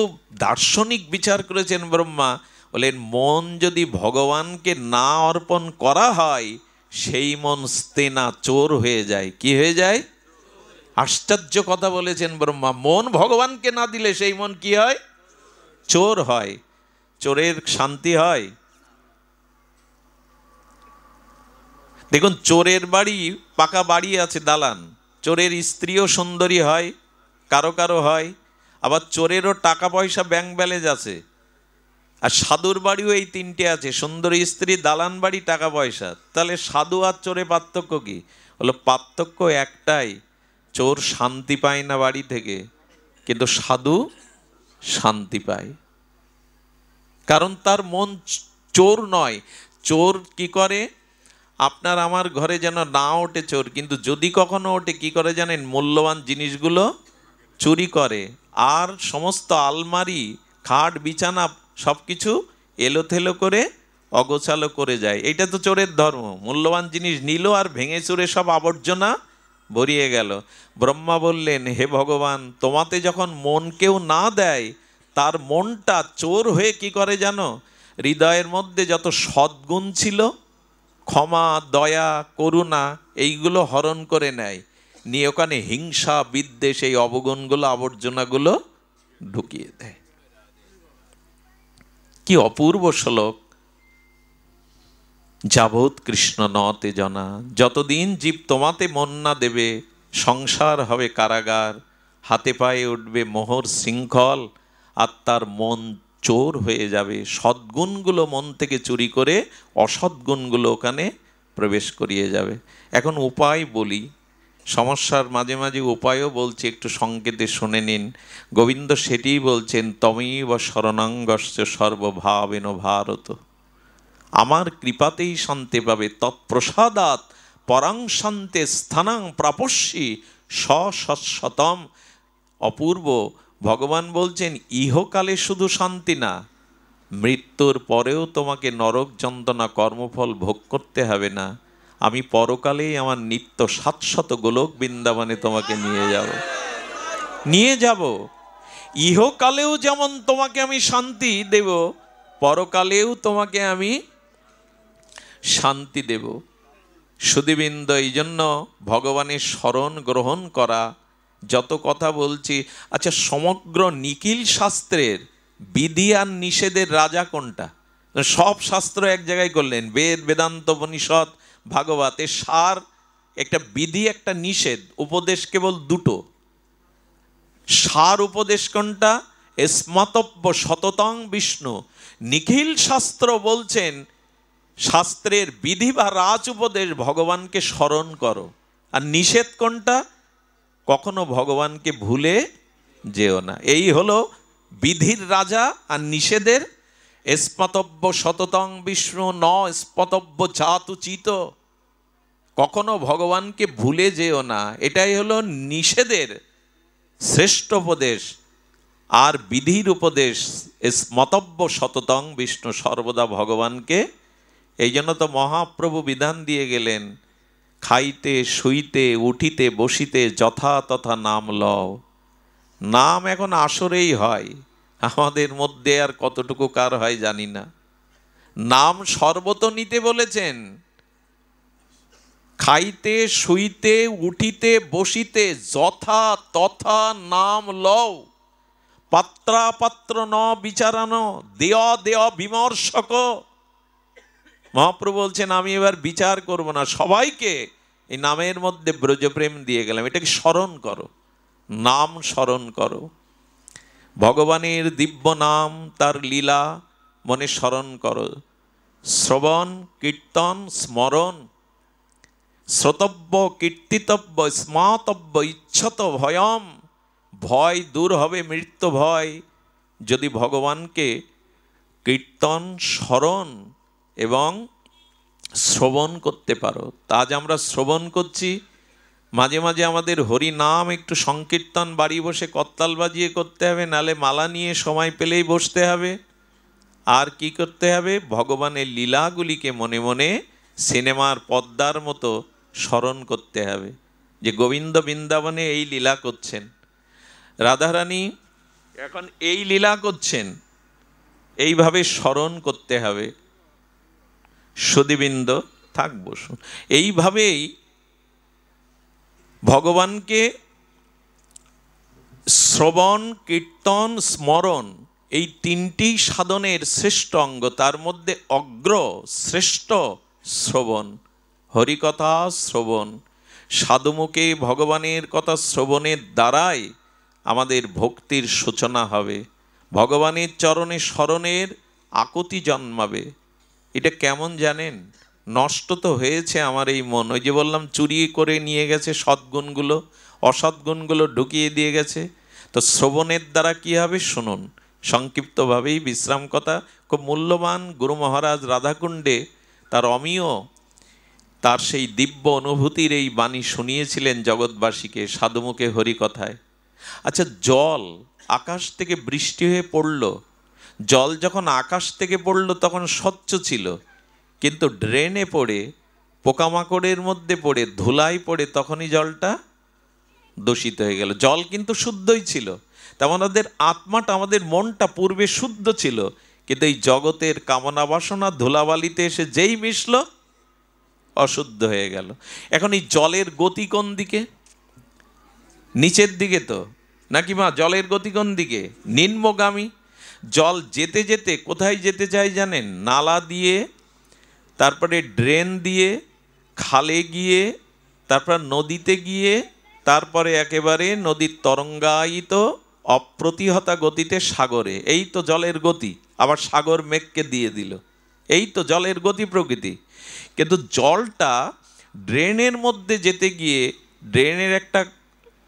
দার্শনিক বিচার করেছেন ব্রহ্মা, বলেন মন যদি ভগবানকে না অর্পণ করা হয় সেই মন স্তেনা, চোর হয়ে যায়। কি হয়ে যায়? আশ্চর্য কথা বলেছেন ব্রহ্মা, মন ভগবানকে না দিলে সেই মন কি হয়? চোর হয়। চোরের শান্তি হয়? দেখুন, চোরের বাড়ি, পাকা বাড়ি আছে, দালান, চোরের স্ত্রীও সুন্দরী হয়, কারো কারো হয়, আবার চোরেরও টাকা পয়সা ব্যাংক ব্যালেন্স আছে। আর সাধুর বাড়িও এই তিনটে আছে, সুন্দরী স্ত্রী, দালান বাড়ি, টাকা পয়সা। তাহলে সাধু আর চোরে পার্থক্য কি? হলো পার্থক্য একটাই, চোর শান্তি পায় না বাড়ি থেকে, কিন্তু সাধু শান্তি পায়, কারণ তার মন চোর নয়। চোর কি করে? আপনার আমার ঘরে যেন না ওঠে চোর, কিন্তু যদি কখনো ওঠে কি করে জানেন? মূল্যবান জিনিসগুলো চুরি করে, আর সমস্ত আলমারি, খাট, বিছানা সব কিছু এলোথেলো করে অগোছালো করে যায়। এইটা তো চোরের ধর্ম। মূল্যবান জিনিস নিল আর ভেঙে চুরে সব আবর্জনা ভরিয়ে গেল। ব্রহ্মা বললেন, হে ভগবান, তোমাতে যখন মন কেউ না দেয়, তার মনটা চোর হয়ে কি করে জানো? হৃদয়ের মধ্যে যত সদ্গুণ ছিল, ক্ষমা, দয়া, করুণা, এইগুলো হরণ করে নেয়, নিয়ে ওখানে হিংসা, বিদ্বেষ, এই অবগুণগুলো, আবর্জনাগুলো ঢুকিয়ে দেয়। কি অপূর্ব শ্লোক! যাবৎ কৃষ্ণ নতে জনা, যতদিন জীব তোমাতে মন না দেবে, সংসার হবে কারাগার, হাতে পায়ে উঠবে মোহর শৃঙ্খল, আর তার মন চোর হয়ে যাবে। সদ্গুণগুলো মন থেকে চুরি করে অসদ্গুণগুলো ওখানে প্রবেশ করিয়ে যাবে। এখন উপায় বলি, সমস্যার মাঝে মাঝে উপায়ও বলছি, একটু সংকেতে শুনে নিন। গোবিন্দ সেটিই বলছেন, তমেব শরণাঙ্গস্য সর্বভাবেন ভারত, আমার কৃপাতেই শান্তি পাবে, তৎপ্রসাদাৎ পরাং শান্তে স্থানাং প্রাপস্যি সশতম। অপূর্ব। ভগবান বলছেন ইহকালে শুধু শান্তি না, মৃত্যুর পরেও তোমাকে নরক যন্ত্রণা, কর্মফল ভোগ করতে হবে না, আমি পরকালেই আমার নিত্য 700 গোলক বৃন্দাবনে তোমাকে নিয়ে যাব। ইহকালেও যেমন তোমাকে আমি শান্তি দেব, পরকালেও তোমাকে আমি শান্তি দেব। সুধীবৃন্দ, এই জন্য ভগবানের শরণ গ্রহণ করা। যত কথা বলছি, আচ্ছা, সমগ্র নিখিল শাস্ত্রের বিধি আর নিষেধের রাজা কোনটা? সব শাস্ত্র এক জায়গায় করলেন, বেদ, বেদান্ত, উপনিষদ, ভাগবত, এর সার একটা বিধি, একটা নিষেধ, উপদেশ কেবল দুটো। সার উপদেশ কোনটা? স্মতব্য সততং বিষ্ণু। নিখিল শাস্ত্র বলছেন, শাস্ত্রের বিধি বা রাজ উপদেশ, ভগবানকে স্মরণ করো। আর নিষেধ কোনটা? কখনো ভগবানকে ভুলে যেও না। এই হলো বিধির রাজা আর নিষেধের। স্মতব্য সততং বিষ্ণু ন স্মতব্য জাতুচিত, কখনো ভগবানকে ভুলে যেও না, এটাই হলো নিষেধের শ্রেষ্ঠ উপদেশ। আর বিধির উপদেশ স্মতব্য সততং বিষ্ণু, সর্বদা ভগবানকে। এই জন্য তো মহাপ্রভু বিধান দিয়ে গেলেন, খাইতে শুইতে উঠিতে বসিতে যথা তথা নাম লও। নাম এখন আসরেই হয়, আমাদের মধ্যে আর কতটুকু কার হয় জানি না। নাম সর্বত নিতে বলেছেন, খাইতে শুইতে উঠিতে বসিতে যথা তথা নাম লও। পাত্রাপাত্র ন বিচারানো দেয় দেয় বিমর্শক। মহাপ্রভু বলছেন, আমি এবার বিচার করব না, সবাইকে এই নামের মধ্যে ব্রজপ্রেম দিয়ে গেলাম। এটাকে স্মরণ করো, নাম স্মরণ করো। ভগবানের দিব্য নাম, তার লীলা, মনে স্মরণ করো। শ্রবণ কীর্তন স্মরণ, শ্রোতব্য কীর্তিতব্য স্মাতব্য ইচ্ছত ভয়ম। ভয় দূর হবে, মৃত্যু ভয়, যদি ভগবানকে কীর্তন স্মরণ এবং শ্রবণ করতে পারো। তা আজ আমরা শ্রবণ করছি, মাঝে মাঝে আমাদের হরি নাম একটু সংকীর্তন বাড়ি বসে করতাল বাজিয়ে করতে হবে, নালে মালা নিয়ে সময় পেলেই বসতে হবে। আর কি করতে হবে? ভগবানের লীলাগুলিকে মনে মনে সিনেমার পদ্মার মতো স্মরণ করতে হবে, যে গোবিন্দ বৃন্দাবনে এই লীলা করছেন, রাধারানী এখন এই লীলা করছেন, এইভাবে স্মরণ করতে হবে। সুধীবৃন্দ থাক বসুন। এইভাবেই ভগবানকে শ্রবণ কীর্তন স্মরণ, এই তিনটি সাধনের শ্রেষ্ঠ অঙ্গ, তার মধ্যে অগ্র শ্রেষ্ঠ শ্রবণ, হরিকথা শ্রবণ। সাধুমুখে ভগবানের কথা শ্রবণের দ্বারাই আমাদের ভক্তির সূচনা হবে, ভগবানের চরণে স্মরণের আকুতি জন্মাবে। এটা কেমন জানেন? নষ্ট তো হয়েছে আমার এই মন, ওই যে বললাম চুরি করে নিয়ে গেছে সদ্গুণগুলো, অসদ্গুণগুলো ঢুকিয়ে দিয়ে গেছে। তো শ্রবণের দ্বারা কি হবে শুনুন, সংক্ষিপ্তভাবেই বিশ্রাম কথা, খুব মূল্যবান। গুরু মহারাজ রাধাকুণ্ডে তার অমীয়, তার সেই দিব্য অনুভূতির এই বাণী শুনিয়েছিলেন জগৎবাসীকে সাধুমুখে হরিকথায়। আচ্ছা, জল আকাশ থেকে বৃষ্টি হয়ে পড়ল, জল যখন আকাশ থেকে পড়ল তখন স্বচ্ছ ছিল, কিন্তু ড্রেনে পড়ে, পোকামাকড়ের মধ্যে পড়ে, ধুলায় পড়ে তখনই জলটা দূষিত হয়ে গেল। জল কিন্তু শুদ্ধই ছিল। তেমন আমাদের আত্মাটা, আমাদের মনটা পূর্বে শুদ্ধ ছিল, কিন্তু এই জগতের কামনা বাসনা ধুলাবালিতে এসে যেই মিশল অশুদ্ধ হয়ে গেল। এখন এই জলের গতি কোন দিকে? নিচের দিকে তো নাকি মা? জলের গতি কোন দিকে? নিম্নগামী। জল যেতে যেতে কোথায় যেতে চায় জানেন? নালা দিয়ে, তারপরে ড্রেন দিয়ে, খালে গিয়ে, তারপর নদীতে গিয়ে, তারপরে একেবারে নদীর তরঙ্গায়িত অপ্রতিহতা গতিতে সাগরে। এই তো জলের গতি। আবার সাগর মেঘকে দিয়ে দিল, এই তো জলের গতি প্রকৃতি। কিন্তু জলটা ড্রেনের মধ্যে যেতে গিয়ে ড্রেনের একটা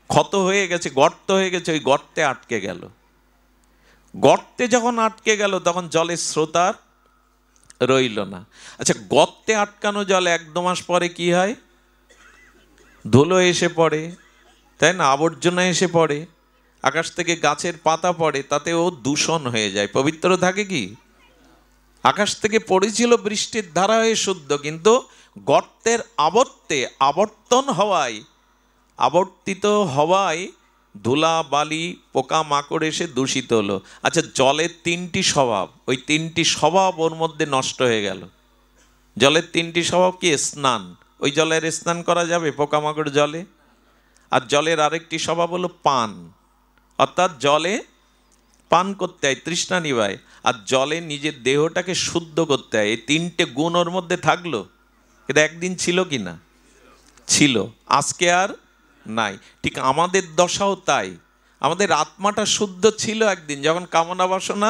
ক্ষত হয়ে গেছে, গর্ত হয়ে গেছে, ওই গর্তে আটকে গেল। গর্তে যখন আটকে গেল তখন জলের স্রোত আর রইল না। আচ্ছা, গর্তে আটকানো জল 1-2 মাস পরে কি হয়? ধুলো এসে পড়ে, তাই না? আবর্জনা এসে পড়ে, আকাশ থেকে গাছের পাতা পড়ে, তাতে ও দূষণ হয়ে যায়, পবিত্র থাকে কি? আকাশ থেকে পড়েছিল বৃষ্টির ধারা হয়ে শুদ্ধ, কিন্তু গর্তের আবর্তন হওয়ায়, আবর্তিত হওয়ায় ধুলা বালি পোকা মাকড় এসে দূষিত হলো। আচ্ছা, জলের 3টি স্বভাব, ওই 3টি স্বভাব ওর মধ্যে নষ্ট হয়ে গেল। জলের 3টি স্বভাব কি? স্নান, ওই জলের স্নান করা যাবে পোকামাকড় জলে। আর জলের আরেকটি স্বভাব হলো পান, অর্থাৎ জলে পান করতে হয়, তৃষ্ণা নিবায়। আর জলে নিজের দেহটাকে শুদ্ধ করতে হয়। এই 3টে গুণ ওর মধ্যে থাকলো, কিন্তু একদিন ছিল কি না? ছিল, আজকে আর নাই। ঠিক আমাদের দশাও তাই। আমাদের আত্মাটা শুদ্ধ ছিল একদিন, যখন কামনা বাসনা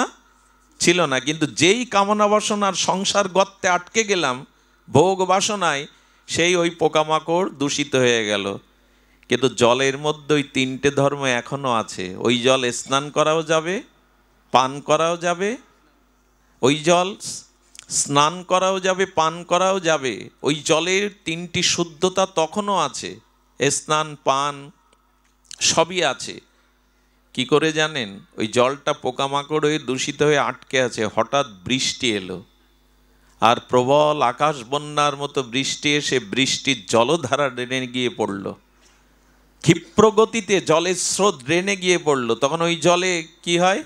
ছিল না, কিন্তু যেই কামনা বাসনার সংসার গর্তে আটকে গেলাম ভোগ বাসনায়, সেই ওই পোকামাকড় দূষিত হয়ে গেল। কিন্তু জলের মধ্যে ওই 3টে ধর্ম এখনো আছে। ওই জল স্নান করাও যাবে, পান করাও যাবে, ওই জল স্নান করাও যাবে, পান করাও যাবে। ওই জলের 3টি শুদ্ধতা তখনও আছে, স্নান পান সবই আছে। কি করে জানেন? ওই জলটা পোকামাকড় হয়ে দূষিত হয়ে আটকে আছে, হঠাৎ বৃষ্টি এলো, আর প্রবল আকাশ বন্যার মতো বৃষ্টি এসে বৃষ্টির জলধারা ড্রেনে গিয়ে পড়ল, ক্ষিপ্র গতিতে জলের স্রোত ড্রেনে গিয়ে পড়ল। তখন ওই জলে কি হয়?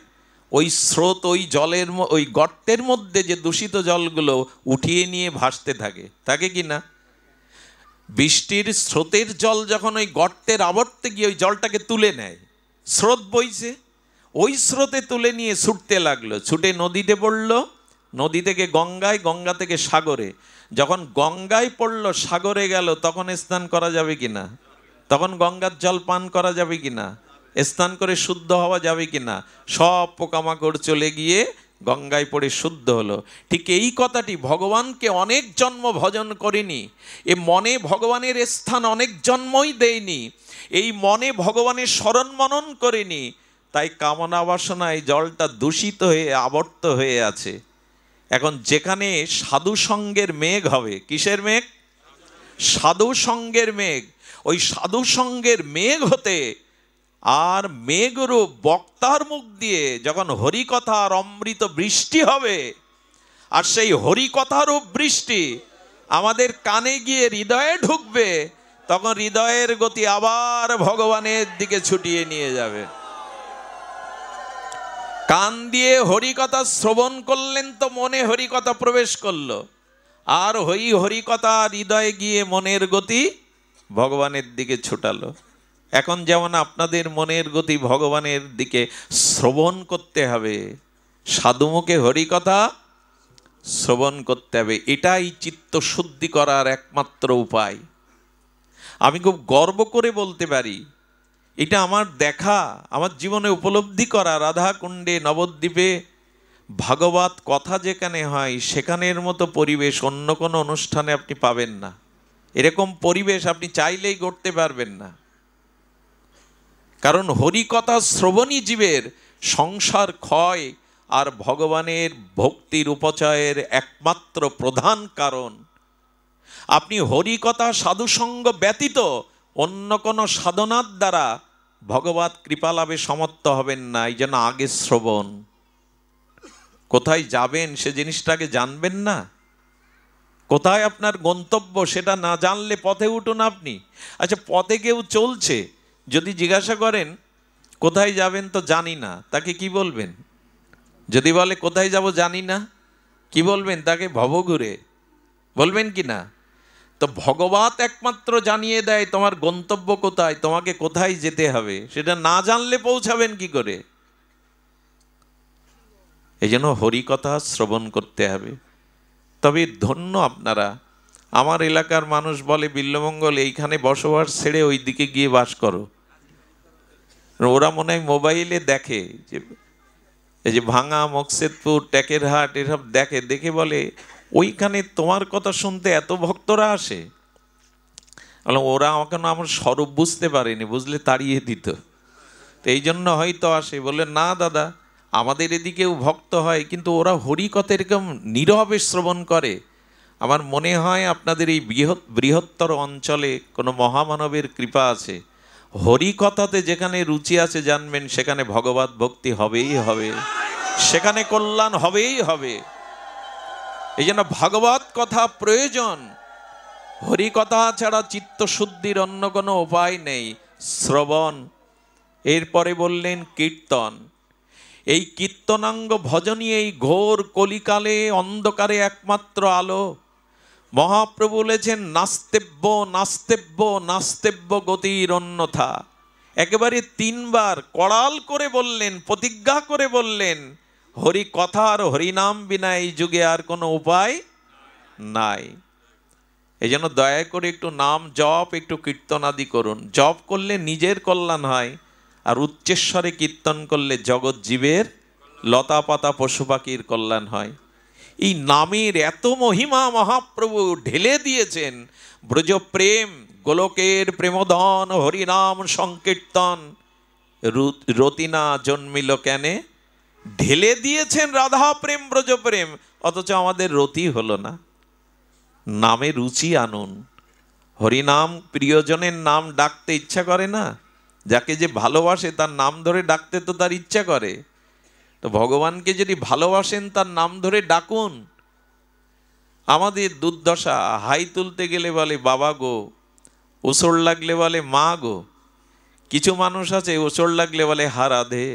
ওই স্রোত ওই জলের, ওই গর্তের মধ্যে যে দূষিত জলগুলো উঠিয়ে নিয়ে ভাসতে থাকে, থাকে কি না? বৃষ্টির স্রোতের জল যখন ওই গর্তের আবর্তে গিয়ে ওই জলটাকে তুলে নেয়, স্রোত বইছে, ওই স্রোতে তুলে নিয়ে ছুটতে লাগলো, ছুটে নদীতে পড়লো, নদী থেকে গঙ্গায়, গঙ্গা থেকে সাগরে। যখন গঙ্গায় পড়লো, সাগরে গেল, তখন স্নান করা যাবে কিনা? তখন গঙ্গার জল পান করা যাবে কিনা? স্নান করে শুদ্ধ হওয়া যাবে কিনা? সব পোকামাকড় চলে গিয়ে গঙ্গায় পড়ে শুদ্ধ হলো। ঠিক এই কথাটি ভগবানকে অনেক জন্ম ভজন করিনি, এ মনে ভগবানের স্থান অনেক জন্মই দেয়নি, এই মনে ভগবানের স্মরণ মনন করিনি, তাই কামনা বাসনায় জলটা দূষিত হয়ে আবর্ত হয়ে আছে। এখন যেখানে সাধু সঙ্গের মেঘ হবে, কিসের মেঘ? সাধু সঙ্গের মেঘ। ওই সাধু সঙ্গের মেঘ হতে আর মেঘরূপ বক্তার মুখ দিয়ে যখন হরিকথার অমৃত বৃষ্টি হবে, আর সেই হরিকথারূপ বৃষ্টি আমাদের কানে গিয়ে হৃদয়ে ঢুকবে, তখন হৃদয়ের গতি আবার ভগবানের দিকে ছুটিয়ে নিয়ে যাবে। কান দিয়ে হরিকথা শ্রবণ করলেন তো মনে হরিকথা প্রবেশ করলো, আর হরিকথা হৃদয়ে গিয়ে মনের গতি ভগবানের দিকে ছুটালো। এখন যেমন আপনাদের মনের গতি ভগবানের দিকে শ্রবণ করতে হবে, সাধুমুখে হরিকথা শ্রবণ করতে হবে, এটাই চিত্ত শুদ্ধি করার একমাত্র উপায়। আমি খুব গর্ব করে বলতে পারি, এটা আমার দেখা, আমার জীবনে উপলব্ধি করা, রাধাকুণ্ডে নবদ্বীপে ভাগবত কথা যেখানে হয় সেখানের মতো পরিবেশ অন্য কোনো অনুষ্ঠানে আপনি পাবেন না। এরকম পরিবেশ আপনি চাইলেই গড়তে পারবেন না। কারণ হরিকথা শ্রবণী জীবের সংসার ক্ষয় আর ভগবানের ভক্তির উপচয়ের একমাত্র প্রধান কারণ। আপনি হরিকথা সাধুসঙ্গ ব্যতীত অন্য কোনো সাধনার দ্বারা ভগবত কৃপা লাভে সমর্থ হবেন না। এই জন্য আগে শ্রবণ। কোথায় যাবেন সে জিনিসটাকে জানবেন না, কোথায় আপনার গন্তব্য সেটা না জানলে পথে উঠুন আপনি। আচ্ছা, পথে কেউ চলছে, যদি জিজ্ঞাসা করেন কোথায় যাবেন তো জানি না, তাকে কি বলবেন? যদি বলে কোথায় যাব জানি না, কি বলবেন তাকে? ভবঘুরে বলবেন কি না? তো ভগবত একমাত্র জানিয়ে দেয় তোমার গন্তব্য কোথায়, তোমাকে কোথায় যেতে হবে। সেটা না জানলে পৌঁছাবেন কি করে? এই জন্য হরিকথা শ্রবণ করতে হবে। তবে ধন্য আপনারা, আমার এলাকার মানুষ বলে বিল্লমঙ্গল এইখানে বসবাস ছেড়ে ওই দিকে গিয়ে বাস করো। ওরা মনে হয় মোবাইলে দেখে যে এই যে ভাঙা, মকসেদপুর, টেকেরহাট এসব দেখে, দেখে বলে ওইখানে তোমার কথা শুনতে এত ভক্তরা আসে। ওরা আমাকে আমার স্বরূপ বুঝতে পারেনি, বুঝলে তাড়িয়ে দিত। তো এই জন্য হয়তো আসে। বলে না দাদা, আমাদের এদিকেও ভক্ত হয়, কিন্তু ওরা হরিকথা এরকম নীরবে শ্রবণ করে। আমার মনে হয় আপনাদের এই বৃহত্তর অঞ্চলে কোনো মহামানবের কৃপা আছে। হরিকথাতে যেখানে রুচি আছে জানবেন সেখানে ভগবত ভক্তি হবেই হবে, সেখানে কল্যাণ হবেই হবে। এই জন্য ভাগবত কথা প্রয়োজন। হরিকথা ছাড়া চিত্তশুদ্ধির অন্য কোনো উপায় নেই, শ্রবণ। এরপরে বললেন কীর্তন। এই কীর্তনাঙ্গ ভজনী এই ঘোর কলিকালে অন্ধকারে একমাত্র আলো। মহাপ্রভু বলেছেন নাস্তেব্য নাস্তেব্য নাস্তেব্য গতির অন্যথা। একেবারে 3 বার কড়াল করে বললেন, প্রতিজ্ঞা করে বললেন, হরি কথা আর হরিনাম বিনা এই যুগে আর কোনো উপায় নাই। এই জন্য দয়া করে একটু নাম জপ, একটু কীর্তন আদি করুন। জপ করলে নিজের কল্যাণ হয়, আর উচ্চেশ্বরে কীর্তন করলে জগৎ জীবের, লতা পাতা পশু পাখির কল্যাণ হয়। এই নামের এত মহিমা মহাপ্রভু ঢেলে দিয়েছেন। ব্রজ প্রেম, গোলকের প্রেমধন, হরিনাম সংকীর্তন, রতিনা জন্মিল কেনে, ঢেলে দিয়েছেন রাধা প্রেম, ব্রজ প্রেম, অথচ আমাদের রতি হলো না। নামে রুচি আনুন। হরিনাম, প্রিয়জনের নাম ডাকতে ইচ্ছা করে না? যাকে যে ভালোবাসে তার নাম ধরে ডাকতে তো তার ইচ্ছা করে। তো ভগবানকে যদি ভালোবাসেন তার নাম ধরে ডাকুন। আমাদের দুর্দশা, হাই তুলতে গেলে বলে বাবা গো, ওসর লাগলে বলে মা গো। কিছু মানুষ আছে ওসর লাগলে বলে হা রাধে,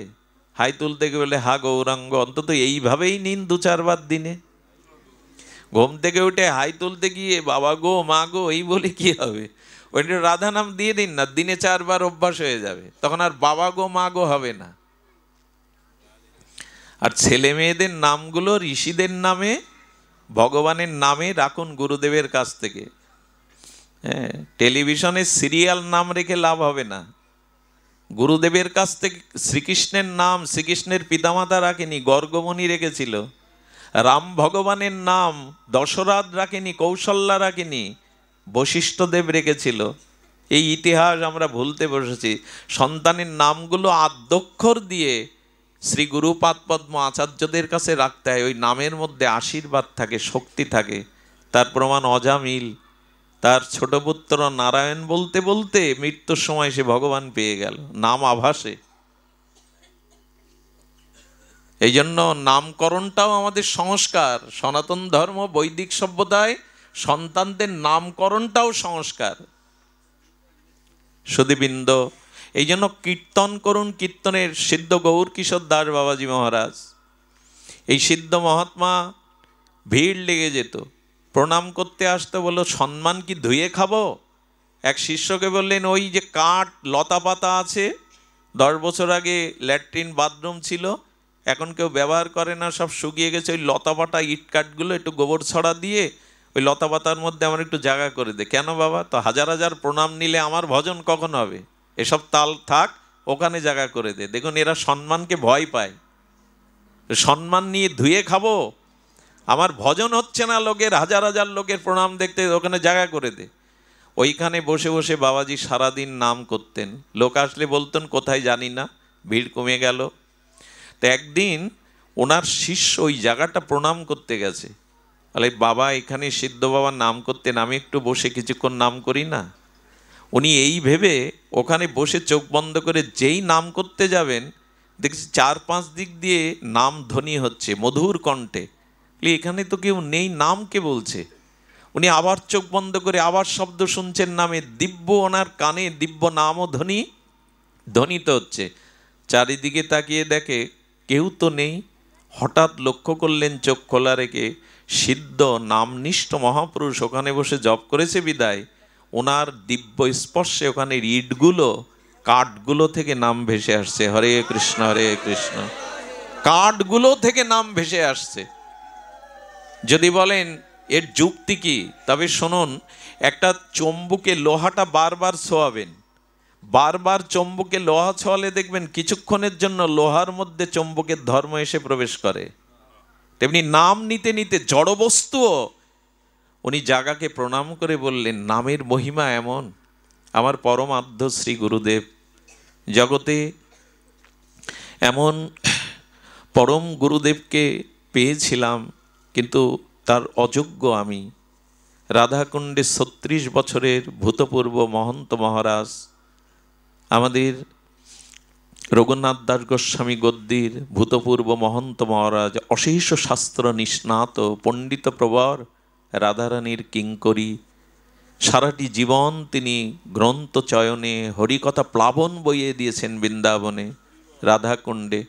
হাই তুলতে গেলে বলে হা গৌরাঙ্গ। অন্তত এইভাবেই নিন 2-4 বার দিনে। ঘুম থেকে উঠে হাই তুলতে গিয়ে বাবা গো, মা গো এই বলে কি হবে? ওইটা রাধা নাম দিয়ে দিন না, দিনে 4 বার অভ্যাস হয়ে যাবে, তখন আর বাবা গো মা গো হবে না। আর ছেলে মেয়েদের নামগুলো ঋষিদের নামে, ভগবানের নামে রাখুন গুরুদেবের কাছ থেকে। হ্যাঁ, টেলিভিশনে সিরিয়াল নাম রেখে লাভ হবে না। গুরুদেবের কাছ থেকে শ্রীকৃষ্ণের নাম শ্রীকৃষ্ণের পিতামাতা রাখেনি, গর্গমণি রেখেছিল। রাম ভগবানের নাম দশরথ রাখেনি, কৌশল্যা রাখেনি, বশিষ্ঠদেব রেখেছিল। এই ইতিহাস আমরা ভুলতে বসেছি। সন্তানের নামগুলো আদ্যক্ষর দিয়ে শ্রী গুরুপাদ পদ্ম আচার্যদের কাছে রাখতে হয়। ওই নামের মধ্যে আশীর্বাদ থাকে, শক্তি থাকে। তার প্রমাণ অজামিল। তার ছোট পুত্র নারায়ণ বলতে বলতে মৃত্যুর সময় সে ভগবান পেয়ে গেল নাম আভাসে। এই জন্য নামকরণটাও আমাদের সংস্কার। সনাতন ধর্ম বৈদিক সভ্যতায় সন্তানদের নামকরণটাও সংস্কার। সুধীবৃন্দ, এই জন্য কীর্তন করুন। কীর্তনের সিদ্ধ গৌর কিশোর দাস বাবাজি মহারাজ, এই সিদ্ধ মহাত্মা ভিড় লেগে যেত, প্রণাম করতে আসতে, বললো সম্মান কি ধুয়ে খাবো? এক শিষ্যকে বললেন, ওই যে কাঠ লতা পাতা আছে, 10 বছর আগে ল্যাট্রিন বাথরুম ছিল, এখন কেউ ব্যবহার করে না, সব শুকিয়ে গেছে, ওই লতা পাতা ইট কাঠগুলো একটু গোবর ছড়া দিয়ে ওই লতা পাতার মধ্যে আমার একটু জায়গা করে দে। কেন বাবা? তো হাজার হাজার প্রণাম নিলে আমার ভজন কখন হবে? এসব তাল থাক, ওখানে জায়গা করে দে। দেখুন, এরা সম্মানকে ভয় পায়। সম্মান নিয়ে ধুয়ে খাবো? আমার ভজন হচ্ছে না, লোকের হাজার হাজার লোকের প্রণাম দেখতে, ওখানে জায়গা করে দে। ওইখানে বসে বসে বাবাজি সারাদিন নাম করতেন। লোক আসলে বলতেন কোথায় জানি না, ভিড় কমে গেল। তো একদিন ওনার শিষ্য ওই জায়গাটা প্রণাম করতে গেছে, বলে বাবা এখানে সিদ্ধ বাবার নাম করতেন, আমি একটু বসে কিছুক্ষণ নাম করি না? উনি এই ভেবে ওখানে বসে চোখ বন্ধ করে যেই নাম করতে যাবেন, দেখছি 4-5 দিক দিয়ে নাম ধ্বনি হচ্ছে মধুর কণ্ঠে। এখানে তো কেউ নেই, নাম কে বলছে? উনি আবার চোখ বন্ধ করে আবার শব্দ শুনছেন নামে, দিব্য ওনার কানে দিব্য নামও ধ্বনিত হচ্ছে। চারিদিকে তাকিয়ে দেখে কেউ তো নেই। হঠাৎ লক্ষ্য করলেন চোখ খোলা রেখে, সিদ্ধ নামনিষ্ঠ মহাপুরুষ ওখানে বসে জপ করেছে বিদায় ওনার দিব্য স্পর্শে ওখানে ইটগুলো কাঠগুলো থেকে নাম ভেসে আসছে, হরে কৃষ্ণ হরে কৃষ্ণ। কাঠগুলো থেকে নাম ভেসে আসছে। যদি বলেন এর যুক্তি কি, তবে শুনুন, একটা চম্বুকে লোহাটা বারবার ছোঁয়াবেন, বারবার চম্বুকে লোহা ছোঁয়ালে দেখবেন কিছুক্ষণের জন্য লোহার মধ্যে চম্বুকের ধর্ম এসে প্রবেশ করে। তেমনি নাম নিতে নিতে জড়বস্তুও। উনি জাগাকে প্রণাম করে বললেন, নামের মহিমা এমন। আমার পরমাধ্য শ্রী গুরুদেব, জগতে এমন পরম গুরুদেবকে পেয়েছিলাম, কিন্তু তার অযোগ্য আমি। রাধাকুণ্ডে 36 বছরের ভূতপূর্ব মহন্ত মহারাজ, আমাদের রঘুনাথ দাস গোস্বামী গদ্দির ভূতপূর্ব মহন্ত মহারাজ, অশেষ শাস্ত্র নিষ্ণাত পণ্ডিত প্রবর, রাধারানীর কিঙ্করী। সারাটি জীবন তিনি গ্রন্থ চয়নে হরিকথা প্লাবন বইয়ে দিয়েছেন বৃন্দাবনে, রাধাকুণ্ডে।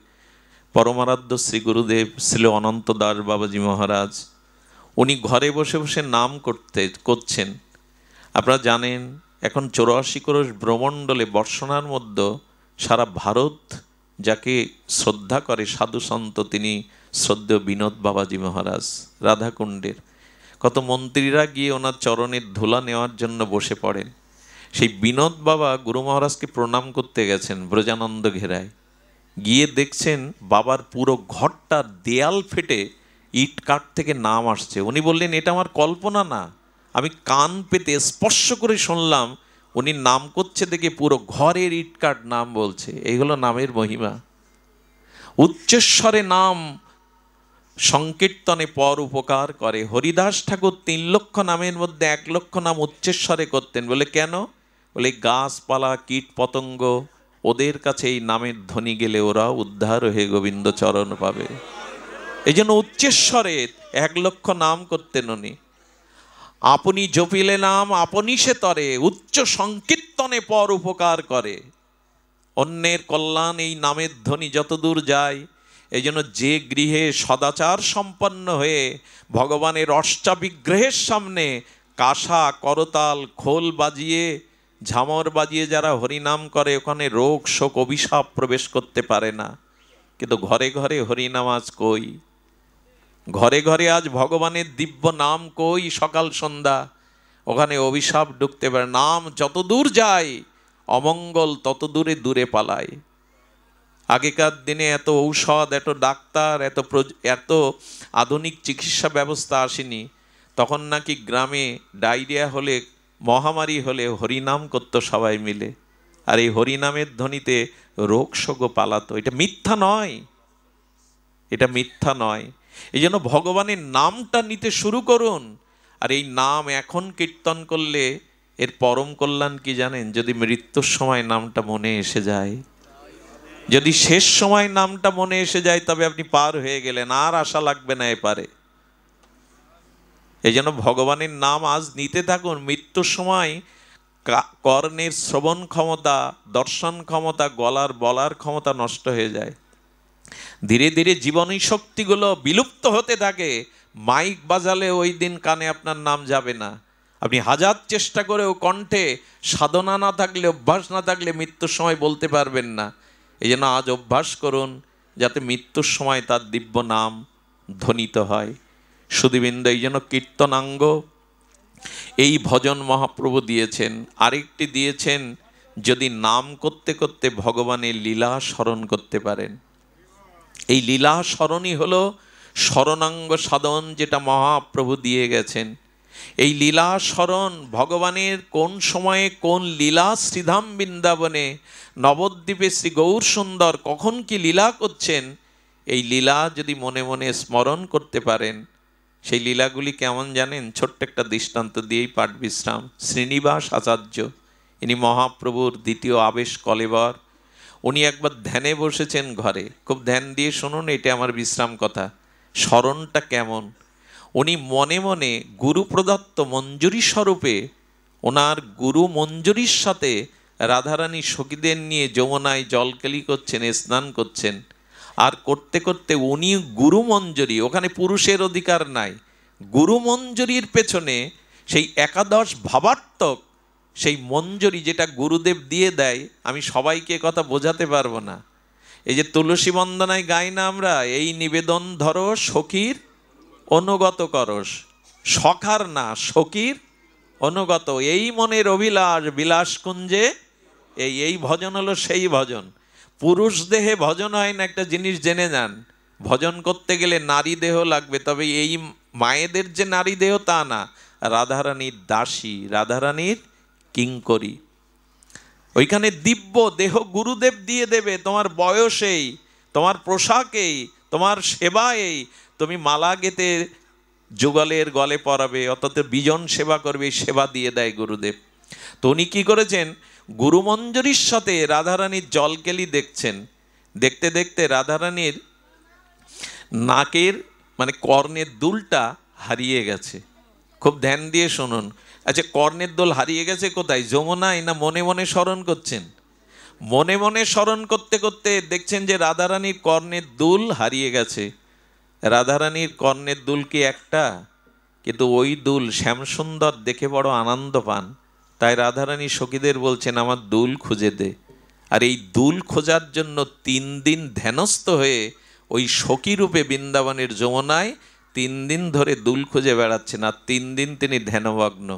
পরমারাধ্য শ্রী গুরুদেব শ্রী অনন্ত দাস বাবাজি মহারাজ, উনি ঘরে বসে বসে নাম করছেন। আপনারা জানেন এখন 84 ক্রোশ ব্রহ্মণ্ডলে বর্ষণার মধ্যে সারা ভারত যাকে শ্রদ্ধা করে সাধু সন্ত, তিনি শ্রদ্ধেয় বিনোদ বাবাজি মহারাজ রাধাকুণ্ডের। কত মন্ত্রীরা গিয়ে ওনার চরণের ধুলা নেওয়ার জন্য বসে পড়েন। সেই বিনোদ বাবা গুরু মহারাজকে প্রণাম করতে গেছেন ব্রজানন্দ ঘেরায়, গিয়ে দেখছেন বাবার পুরো ঘরটার দেয়াল ফেটে ইট কাঠ থেকে নাম আসছে। উনি বললেন, এটা আমার কল্পনা না, আমি কান পেতে স্পর্শ করে শুনলাম। উনি নাম করছে দেখে পুরো ঘরের ইট কাঠ নাম বলছে। এই হলো নামের মহিমা। উচ্চস্বরে নাম সংকীর্তনে পর উপকার করে। হরিদাস ঠাকুর 3 লক্ষ নামের মধ্যে 1 লক্ষ নাম উচ্চস্বরে করতেন। বলে কেন? বলে গাছপালা কীট পতঙ্গ ওদের কাছে এই নামের ধ্বনি গেলে ওরা উদ্ধার হয়ে গোবিন্দ চরণ পাবে। এই জন্য উচ্চস্বরে 1 লক্ষ নাম করতেন উনি। আপনি জপিলে নাম আপনি সে তরে, উচ্চ সংকীর্তনে পর উপকার করে। অন্যের কল্যাণ এই নামের ধ্বনি যতদূর যায়। এই জন্য যে গৃহে সদাচার সম্পন্ন হয়ে ভগবানের অষ্টাবিগ্রহের সামনে কাঁসা করতাল খোল বাজিয়ে ঝামর বাজিয়ে যারা হরিনাম করে, ওখানে রোগ শোক অভিশাপ প্রবেশ করতে পারে না। কিন্তু ঘরে ঘরে হরিনাম আজ কই? ঘরে ঘরে আজ ভগবানের দিব্য নাম কই? সকাল সন্ধ্যা ওখানে অভিশাপ ঢুকতে পারে। নাম যত দূর যায় অমঙ্গল তত দূরে দূরে পালায়। আগেকার দিনে এত ঔষধ, এত ডাক্তার, এত আধুনিক চিকিৎসা ব্যবস্থা আসেনি। তখন নাকি গ্রামে ডায়রিয়া হলে, মহামারী হলে হরিনাম করতো সবাই মিলে, আর এই হরিনামের ধ্বনিতে রোগ শোক পালাতো। এটা মিথ্যা নয়, এটা মিথ্যা নয়। এই জন্য ভগবানের নামটা নিতে শুরু করুন। আর এই নাম এখন কীর্তন করলে এর পরম কল্যাণ কি জানেন? যদি মৃত্যুর সময় নামটা মনে এসে যায়, যদি শেষ সময় নামটা মনে এসে যায়, তবে আপনি পার হয়ে গেলেন, আর আশা লাগবে না এপারে। এই জন্য ভগবানের নাম আজ নিতে থাকুন। মৃত্যুর সময় কর্ণের শ্রবণ ক্ষমতা, দর্শন ক্ষমতা, গলার বলার ক্ষমতা নষ্ট হয়ে যায়। ধীরে ধীরে জীবনী শক্তিগুলো বিলুপ্ত হতে থাকে। মাইক বাজালে ওই দিন কানে আপনার নাম যাবে না। আপনি হাজার চেষ্টা করেও কণ্ঠে সাধনা না থাকলে, অভ্যাস না থাকলে মৃত্যুর সময় বলতে পারবেন না। এই জন্য আজ অভ্যাস করুন যাতে মৃত্যুর সময় তার দিব্য নাম ধ্বনিত হয়। সুধীবৃন্দ, এই জন্য কীর্তনাঙ্গ এই ভজন মহাপ্রভু দিয়েছেন। আরেকটি দিয়েছেন, যদি নাম করতে করতে ভগবানের লীলা স্মরণ করতে পারেন। এই লীলা স্মরণই হলো স্মরণাঙ্গ সাধন, যেটা মহাপ্রভু দিয়ে গেছেন। এই লীলা স্মরণ, ভগবানের কোন সময়ে কোন লীলা শ্রীধাম বৃন্দাবনে নবদ্বীপে শ্রী গৌর সুন্দর কখন কি লীলা করছেন, এই লীলা যদি মনে মনে স্মরণ করতে পারেন, সেই লীলাগুলি কেমন জানেন? ছোট্ট একটা দৃষ্টান্ত দিয়েই পাঠ বিশ্রাম। শ্রীনিবাস আচার্য, ইনি মহাপ্রভুর দ্বিতীয় আবেশ কলেবর। উনি একবার ধ্যানে বসেছেন ঘরে, খুব ধ্যান দিয়ে শুনুন, এটা আমার বিশ্রাম কথা, স্মরণটা কেমন। উনি মনে মনে গুরু প্রদত্ত মঞ্জুরি স্বরূপে ওনার গুরু মঞ্জুরির সাথে রাধারানী সখীদের নিয়ে যমুনায় জলকেলি করছেন, স্নান করছেন। আর করতে করতে উনি গুরু মঞ্জুরি, ওখানে পুরুষের অধিকার নাই, গুরু মঞ্জুরির পেছনে সেই একাদশ ভাবার্থক সেই মঞ্জুরি যেটা গুরুদেব দিয়ে দেয়, আমি সবাইকে কথা বোঝাতে পারবো না। এই যে তুলসী বন্দনায় গাই না আমরা, এই নিবেদন ধরো সখীর অনুগত করস, সখার না সখীর অনুগত, এই মনের অভিলাষ বিলাস কুঞ্জে, এই ভজন হলো সেই ভজন। পুরুষ দেহে ভজন হয় না, একটা জিনিস জেনে যান। ভজন করতে গেলে নারী দেহ লাগবে, তবে এই মায়েদের যে নারী দেহ তা না, রাধারানীর দাসী, রাধারানীর কিঙ্করী। ওইখানে দিব্য দেহ গুরুদেব দিয়ে দেবে, তোমার বয়সেই, তোমার পোশাকেই, তোমার সেবায়েই। তুমি মালা গেতে যুগলের গলে পরাবে, অর্থাৎ বিজন সেবা করবে, সেবা দিয়ে দেয় গুরুদেব। তো উনি কী করেছেন? গুরুমঞ্জুরির সাথে রাধারানীর জলকেলি দেখছেন। দেখতে দেখতে রাধারানীর নাকের মানে কর্ণের দুলটা হারিয়ে গেছে। খুব ধ্যান দিয়ে শুনুন। আচ্ছা, কর্ণের দুল হারিয়ে গেছে কোথায়? যমুনায় না মনে মনে স্মরণ করছেন? মনে মনে স্মরণ করতে করতে দেখছেন যে রাধারানীর কর্ণের দুল হারিয়ে গেছে। রাধারানীর কর্ণের দুল কি একটা? কিন্তু ওই দুল শ্যামসুন্দর দেখে বড় আনন্দ পান। তাই রাধারানী সখীদের বলছেন, আমার দুল খুঁজে দে। আর এই দুল খোঁজার জন্য 3 দিন ধ্যানস্থ হয়ে ওই সখী রূপে বৃন্দাবনের যমুনায় 3 দিন ধরে দুল খুঁজে বেড়াচ্ছেন। আর 3 দিন তিনি ধ্যানমগ্ন।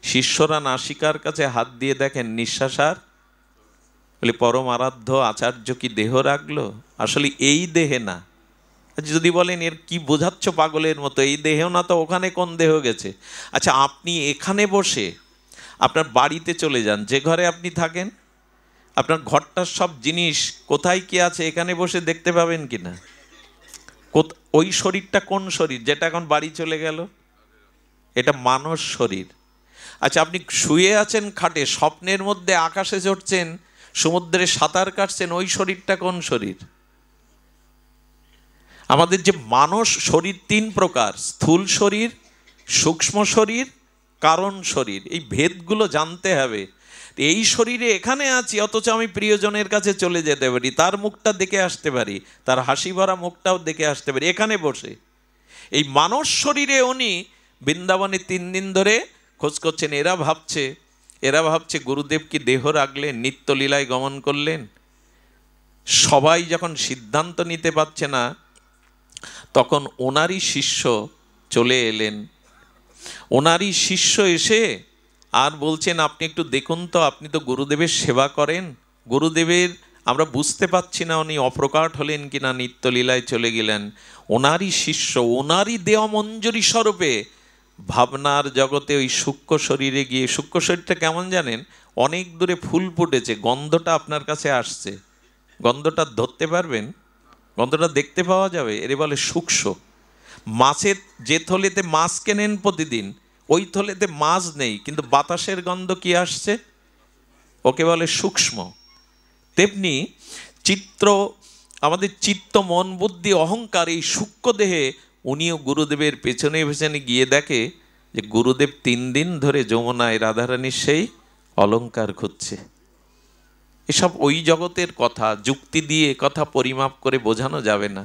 শিষ্যরা নাসিকার কাছে হাত দিয়ে দেখেন নিঃশ্বাস আর, বলে পরম আরাধ্য আচার্য কি দেহ রাখলো? আসলে এই দেহে না। যদি বলেন এর কি বোঝাচ্ছ পাগলের মতো, এই দেহ না তো ওখানে কোন দেহ গেছে? আচ্ছা, আপনি এখানে বসে আপনার বাড়িতে চলে যান, যে ঘরে আপনি থাকেন, আপনার ঘরটার সব জিনিস কোথায় কি আছে এখানে বসে দেখতে পাবেন কি না? ওই শরীরটা কোন শরীর যেটা এখন বাড়ি চলে গেল? এটা মানস শরীর। আচ্ছা, আপনি শুয়ে আছেন খাটে, স্বপ্নের মধ্যে আকাশে চড়ছেন, সমুদ্রে সাঁতার কাটছেন, ওই শরীরটা কোন শরীর? আমাদের যে মানস শরীর 3 প্রকার, স্থূল শরীর, সূক্ষ্ম শরীর, কারণ শরীর। এই ভেদগুলো জানতে হবে। এই শরীরে এখানে আছি, অথচ আমি প্রিয়জনের কাছে চলে যেতে পারি, তার মুখটা দেখে আসতে পারি, তার হাসি ভরা মুখটাও দেখে আসতে পারি এখানে বসে। এই মানস শরীরে উনি বৃন্দাবনে 3 দিন ধরে খোঁজ করছেন। এরা ভাবছে গুরুদেব কি দেহ রাখলেন, নিত্যলীলায় গমন করলেন? সবাই যখন সিদ্ধান্ত নিতে পারছে না, তখন ওনারই শিষ্য চলে এলেন। ওনারই শিষ্য এসে আর বলছেন আপনি একটু দেখুন তো, আপনি তো গুরুদেবের সেবা করেন, গুরুদেবের আমরা বুঝতে পারছি না উনি অপ্রকাট হলেন কিনা, নিত্যলীলায় চলে গেলেন। ওনারই শিষ্য, ওনারই দেওয়া মঞ্জুরি স্বরূপে ভাবনার জগতে ওই সূক্ষ্ম শরীরে গিয়ে, সূক্ষ্ম শরীরটা কেমন জানেন, অনেক দূরে ফুল ফুটেছে, গন্ধটা আপনার কাছে আসছে, গন্ধটা ধরতে পারবেন, গন্ধটা দেখতে পাওয়া যাবে, এর বলে সূক্ষ্ম। মাছের যে থলেতে মাছ কেনেন প্রতিদিন, ওই থলেতে মাছ নেই, কিন্তু বাতাসের গন্ধ কি আসছে, ওকে বলে সূক্ষ্ম। তেমনি চিত্র, আমাদের চিত্ত মন বুদ্ধি অহংকার এই সূক্ষ্ম দেহে উনিও গুরুদেবের পেছনে পেছনে গিয়ে দেখে যে গুরুদেব 3 দিন ধরে যমুনায় রাধারানীর সেই অলংকার খুঁজছে। এসব ওই জগতের কথা, যুক্তি দিয়ে কথা পরিমাপ করে বোঝানো যাবে না।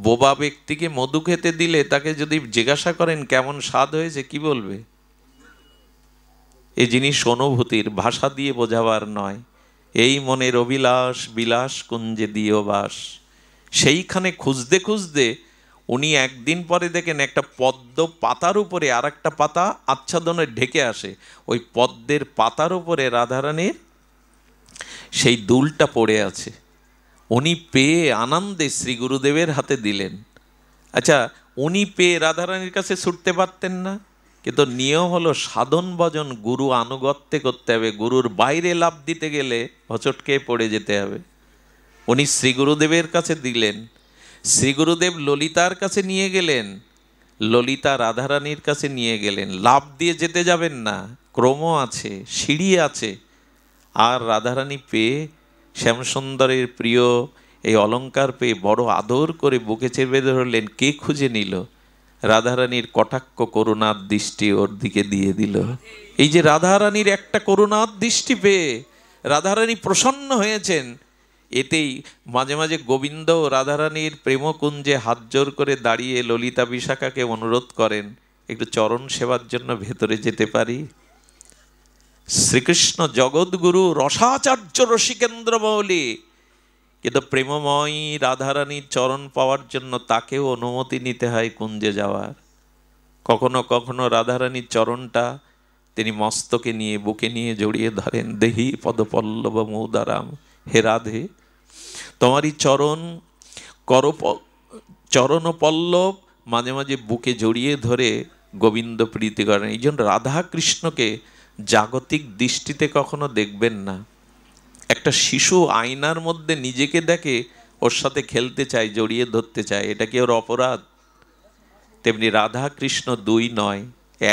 বোবা ব্যক্তিকে মধু খেতে দিলে তাকে যদি জিজ্ঞাসা করেন কেমন স্বাদ হয়েছে, কি বলবে? এই জিনিস অনুভূতির, ভাষা দিয়ে বোঝাবার নয়। এই মনের অভিলাষ বিলাস কুঞ্জে দিও বাস, সেইখানে খুঁজতে খুঁজতে উনি একদিন পরে দেখেন একটা পদ্ম পাতার উপরে আর একটা পাতা আচ্ছাদনে ঢেকে আসে, ওই পদ্মের পাতার উপরে রাধারানীর সেই দুলটা পড়ে আছে। উনি পেয়ে আনন্দে শ্রী গুরুদেবের হাতে দিলেন। আচ্ছা, উনি পেয়ে রাধারানীর কাছে ছুটতে পারতেন না? কিন্তু নিয়ম হলো সাধন ভজন গুরু আনুগত্যে করতে হবে, গুরুর বাইরে লাভ দিতে গেলে হচটকে পড়ে যেতে হবে। উনি শ্রী গুরুদেবের কাছে দিলেন, শ্রী গুরুদেব ললিতার কাছে নিয়ে গেলেন, ললিতা রাধারানীর কাছে নিয়ে গেলেন। লাভ দিয়ে যেতে যাবেন না, ক্রম আছে, সিঁড়ি আছে। আর রাধারানী পেয়ে, শ্যামসুন্দরের প্রিয় এই অলংকার পেয়ে বড় আদর করে বুকে চেপে ধরলেন। কে খুঁজে নিল? রাধারানীর কটাক্ষ করুণার দৃষ্টি ওর দিকে দিয়ে দিল। এই যে রাধারানীর একটা করুণার দৃষ্টি পেয়ে রাধারানী প্রসন্ন হয়েছেন, এতেই মাঝে মাঝে গোবিন্দ রাধারানীর প্রেমকুঞ্জে হাত জোর করে দাঁড়িয়ে ললিতা বিশাখাকে অনুরোধ করেন, একটু চরণ সেবার জন্য ভেতরে যেতে পারি? শ্রীকৃষ্ণ জগৎগুরু, রসাচার্য রসিকেন্দ্র মৌলি, কিন্তু প্রেমময়ী রাধারানীর চরণ পাওয়ার জন্য তাকেও অনুমতি নিতে হয় কুঞ্জে যাওয়ার। কখনো কখনো রাধারানীর চরণটা তিনি মস্তকে নিয়ে বুকে নিয়ে জড়িয়ে ধরেন। দেহি পদপল্লব মৌদারাম, হে রাধে তোমারই চরণ চরণ পল্লব মাঝে মাঝে বুকে জড়িয়ে ধরে গোবিন্দ প্রীতি করেন। এই জন্য রাধা কৃষ্ণকে জাগতিক দৃষ্টিতে কখনো দেখবেন না। একটা শিশু আয়নার মধ্যে নিজেকে দেখে, ওর সাথে খেলতে চায়, জড়িয়ে ধরতে চায়, এটা কি ওর অপরাধ? তেমনি রাধা কৃষ্ণ দুই নয়,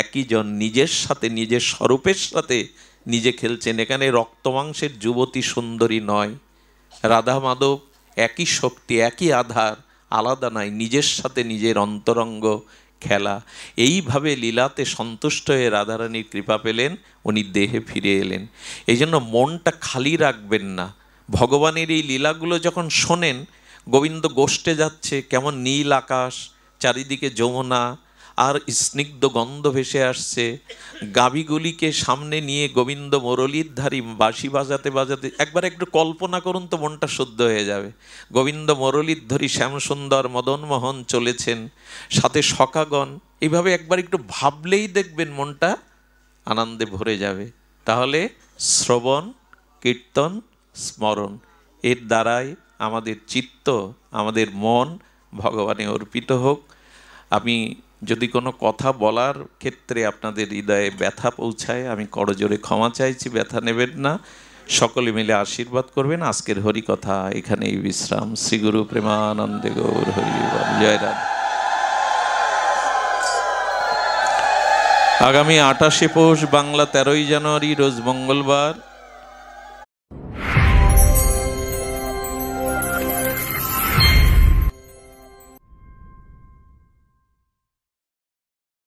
একই জন, নিজের সাথে, নিজের স্বরূপের সাথে নিজে খেলছেন। এখানে রক্তমাংসের যুবতী সুন্দরী নয়, রাধা মাধব একই শক্তি, একই আধার, আলাদা নয়, নিজের সাথে নিজের অন্তরঙ্গ খেলা। এইভাবে লীলাতে সন্তুষ্ট হয়ে রাধারানীর কৃপা পেলেন, উনি দেহে ফিরে এলেন। এই জন্য মনটা খালি রাখবেন না। ভগবানের এই লীলাগুলো যখন শোনেন, গোবিন্দ গোষ্ঠে যাচ্ছে, কেমন নীল আকাশ, চারিদিকে যমুনা, আর স্নিগ্ধ গন্ধ ভেসে আসছে, গাভীগুলিকে সামনে নিয়ে গোবিন্দ মুরলীর ধারী বাঁশি বাজাতে বাজাতে, একবার একটু কল্পনা করুন তো, মনটা শুদ্ধ হয়ে যাবে। গোবিন্দ মুরলীর ধরী শ্যামসুন্দর মদনমোহন চলেছেন, সাথে সখাগণ, এইভাবে একবার একটু ভাবলেই দেখবেন মনটা আনন্দে ভরে যাবে। তাহলে শ্রবণ, কীর্তন, স্মরণ, এর দ্বারাই আমাদের চিত্ত, আমাদের মন ভগবানে অর্পিত হোক। আমি যদি কোনো কথা বলার ক্ষেত্রে আপনাদের হৃদয়ে ব্যথা পৌঁছায়, আমি করজোরে ক্ষমা চাইছি, ব্যথা নেবেন না। সকলে মিলে আশীর্বাদ করবেন। আজকের হরি কথা এখানেই বিশ্রাম। শ্রীগুরু প্রেমানন্দে গৌর হরি বল। জয় রাধা। আগামী 28শে পৌষ বাংলা 13ই জানুয়ারি রোজ মঙ্গলবার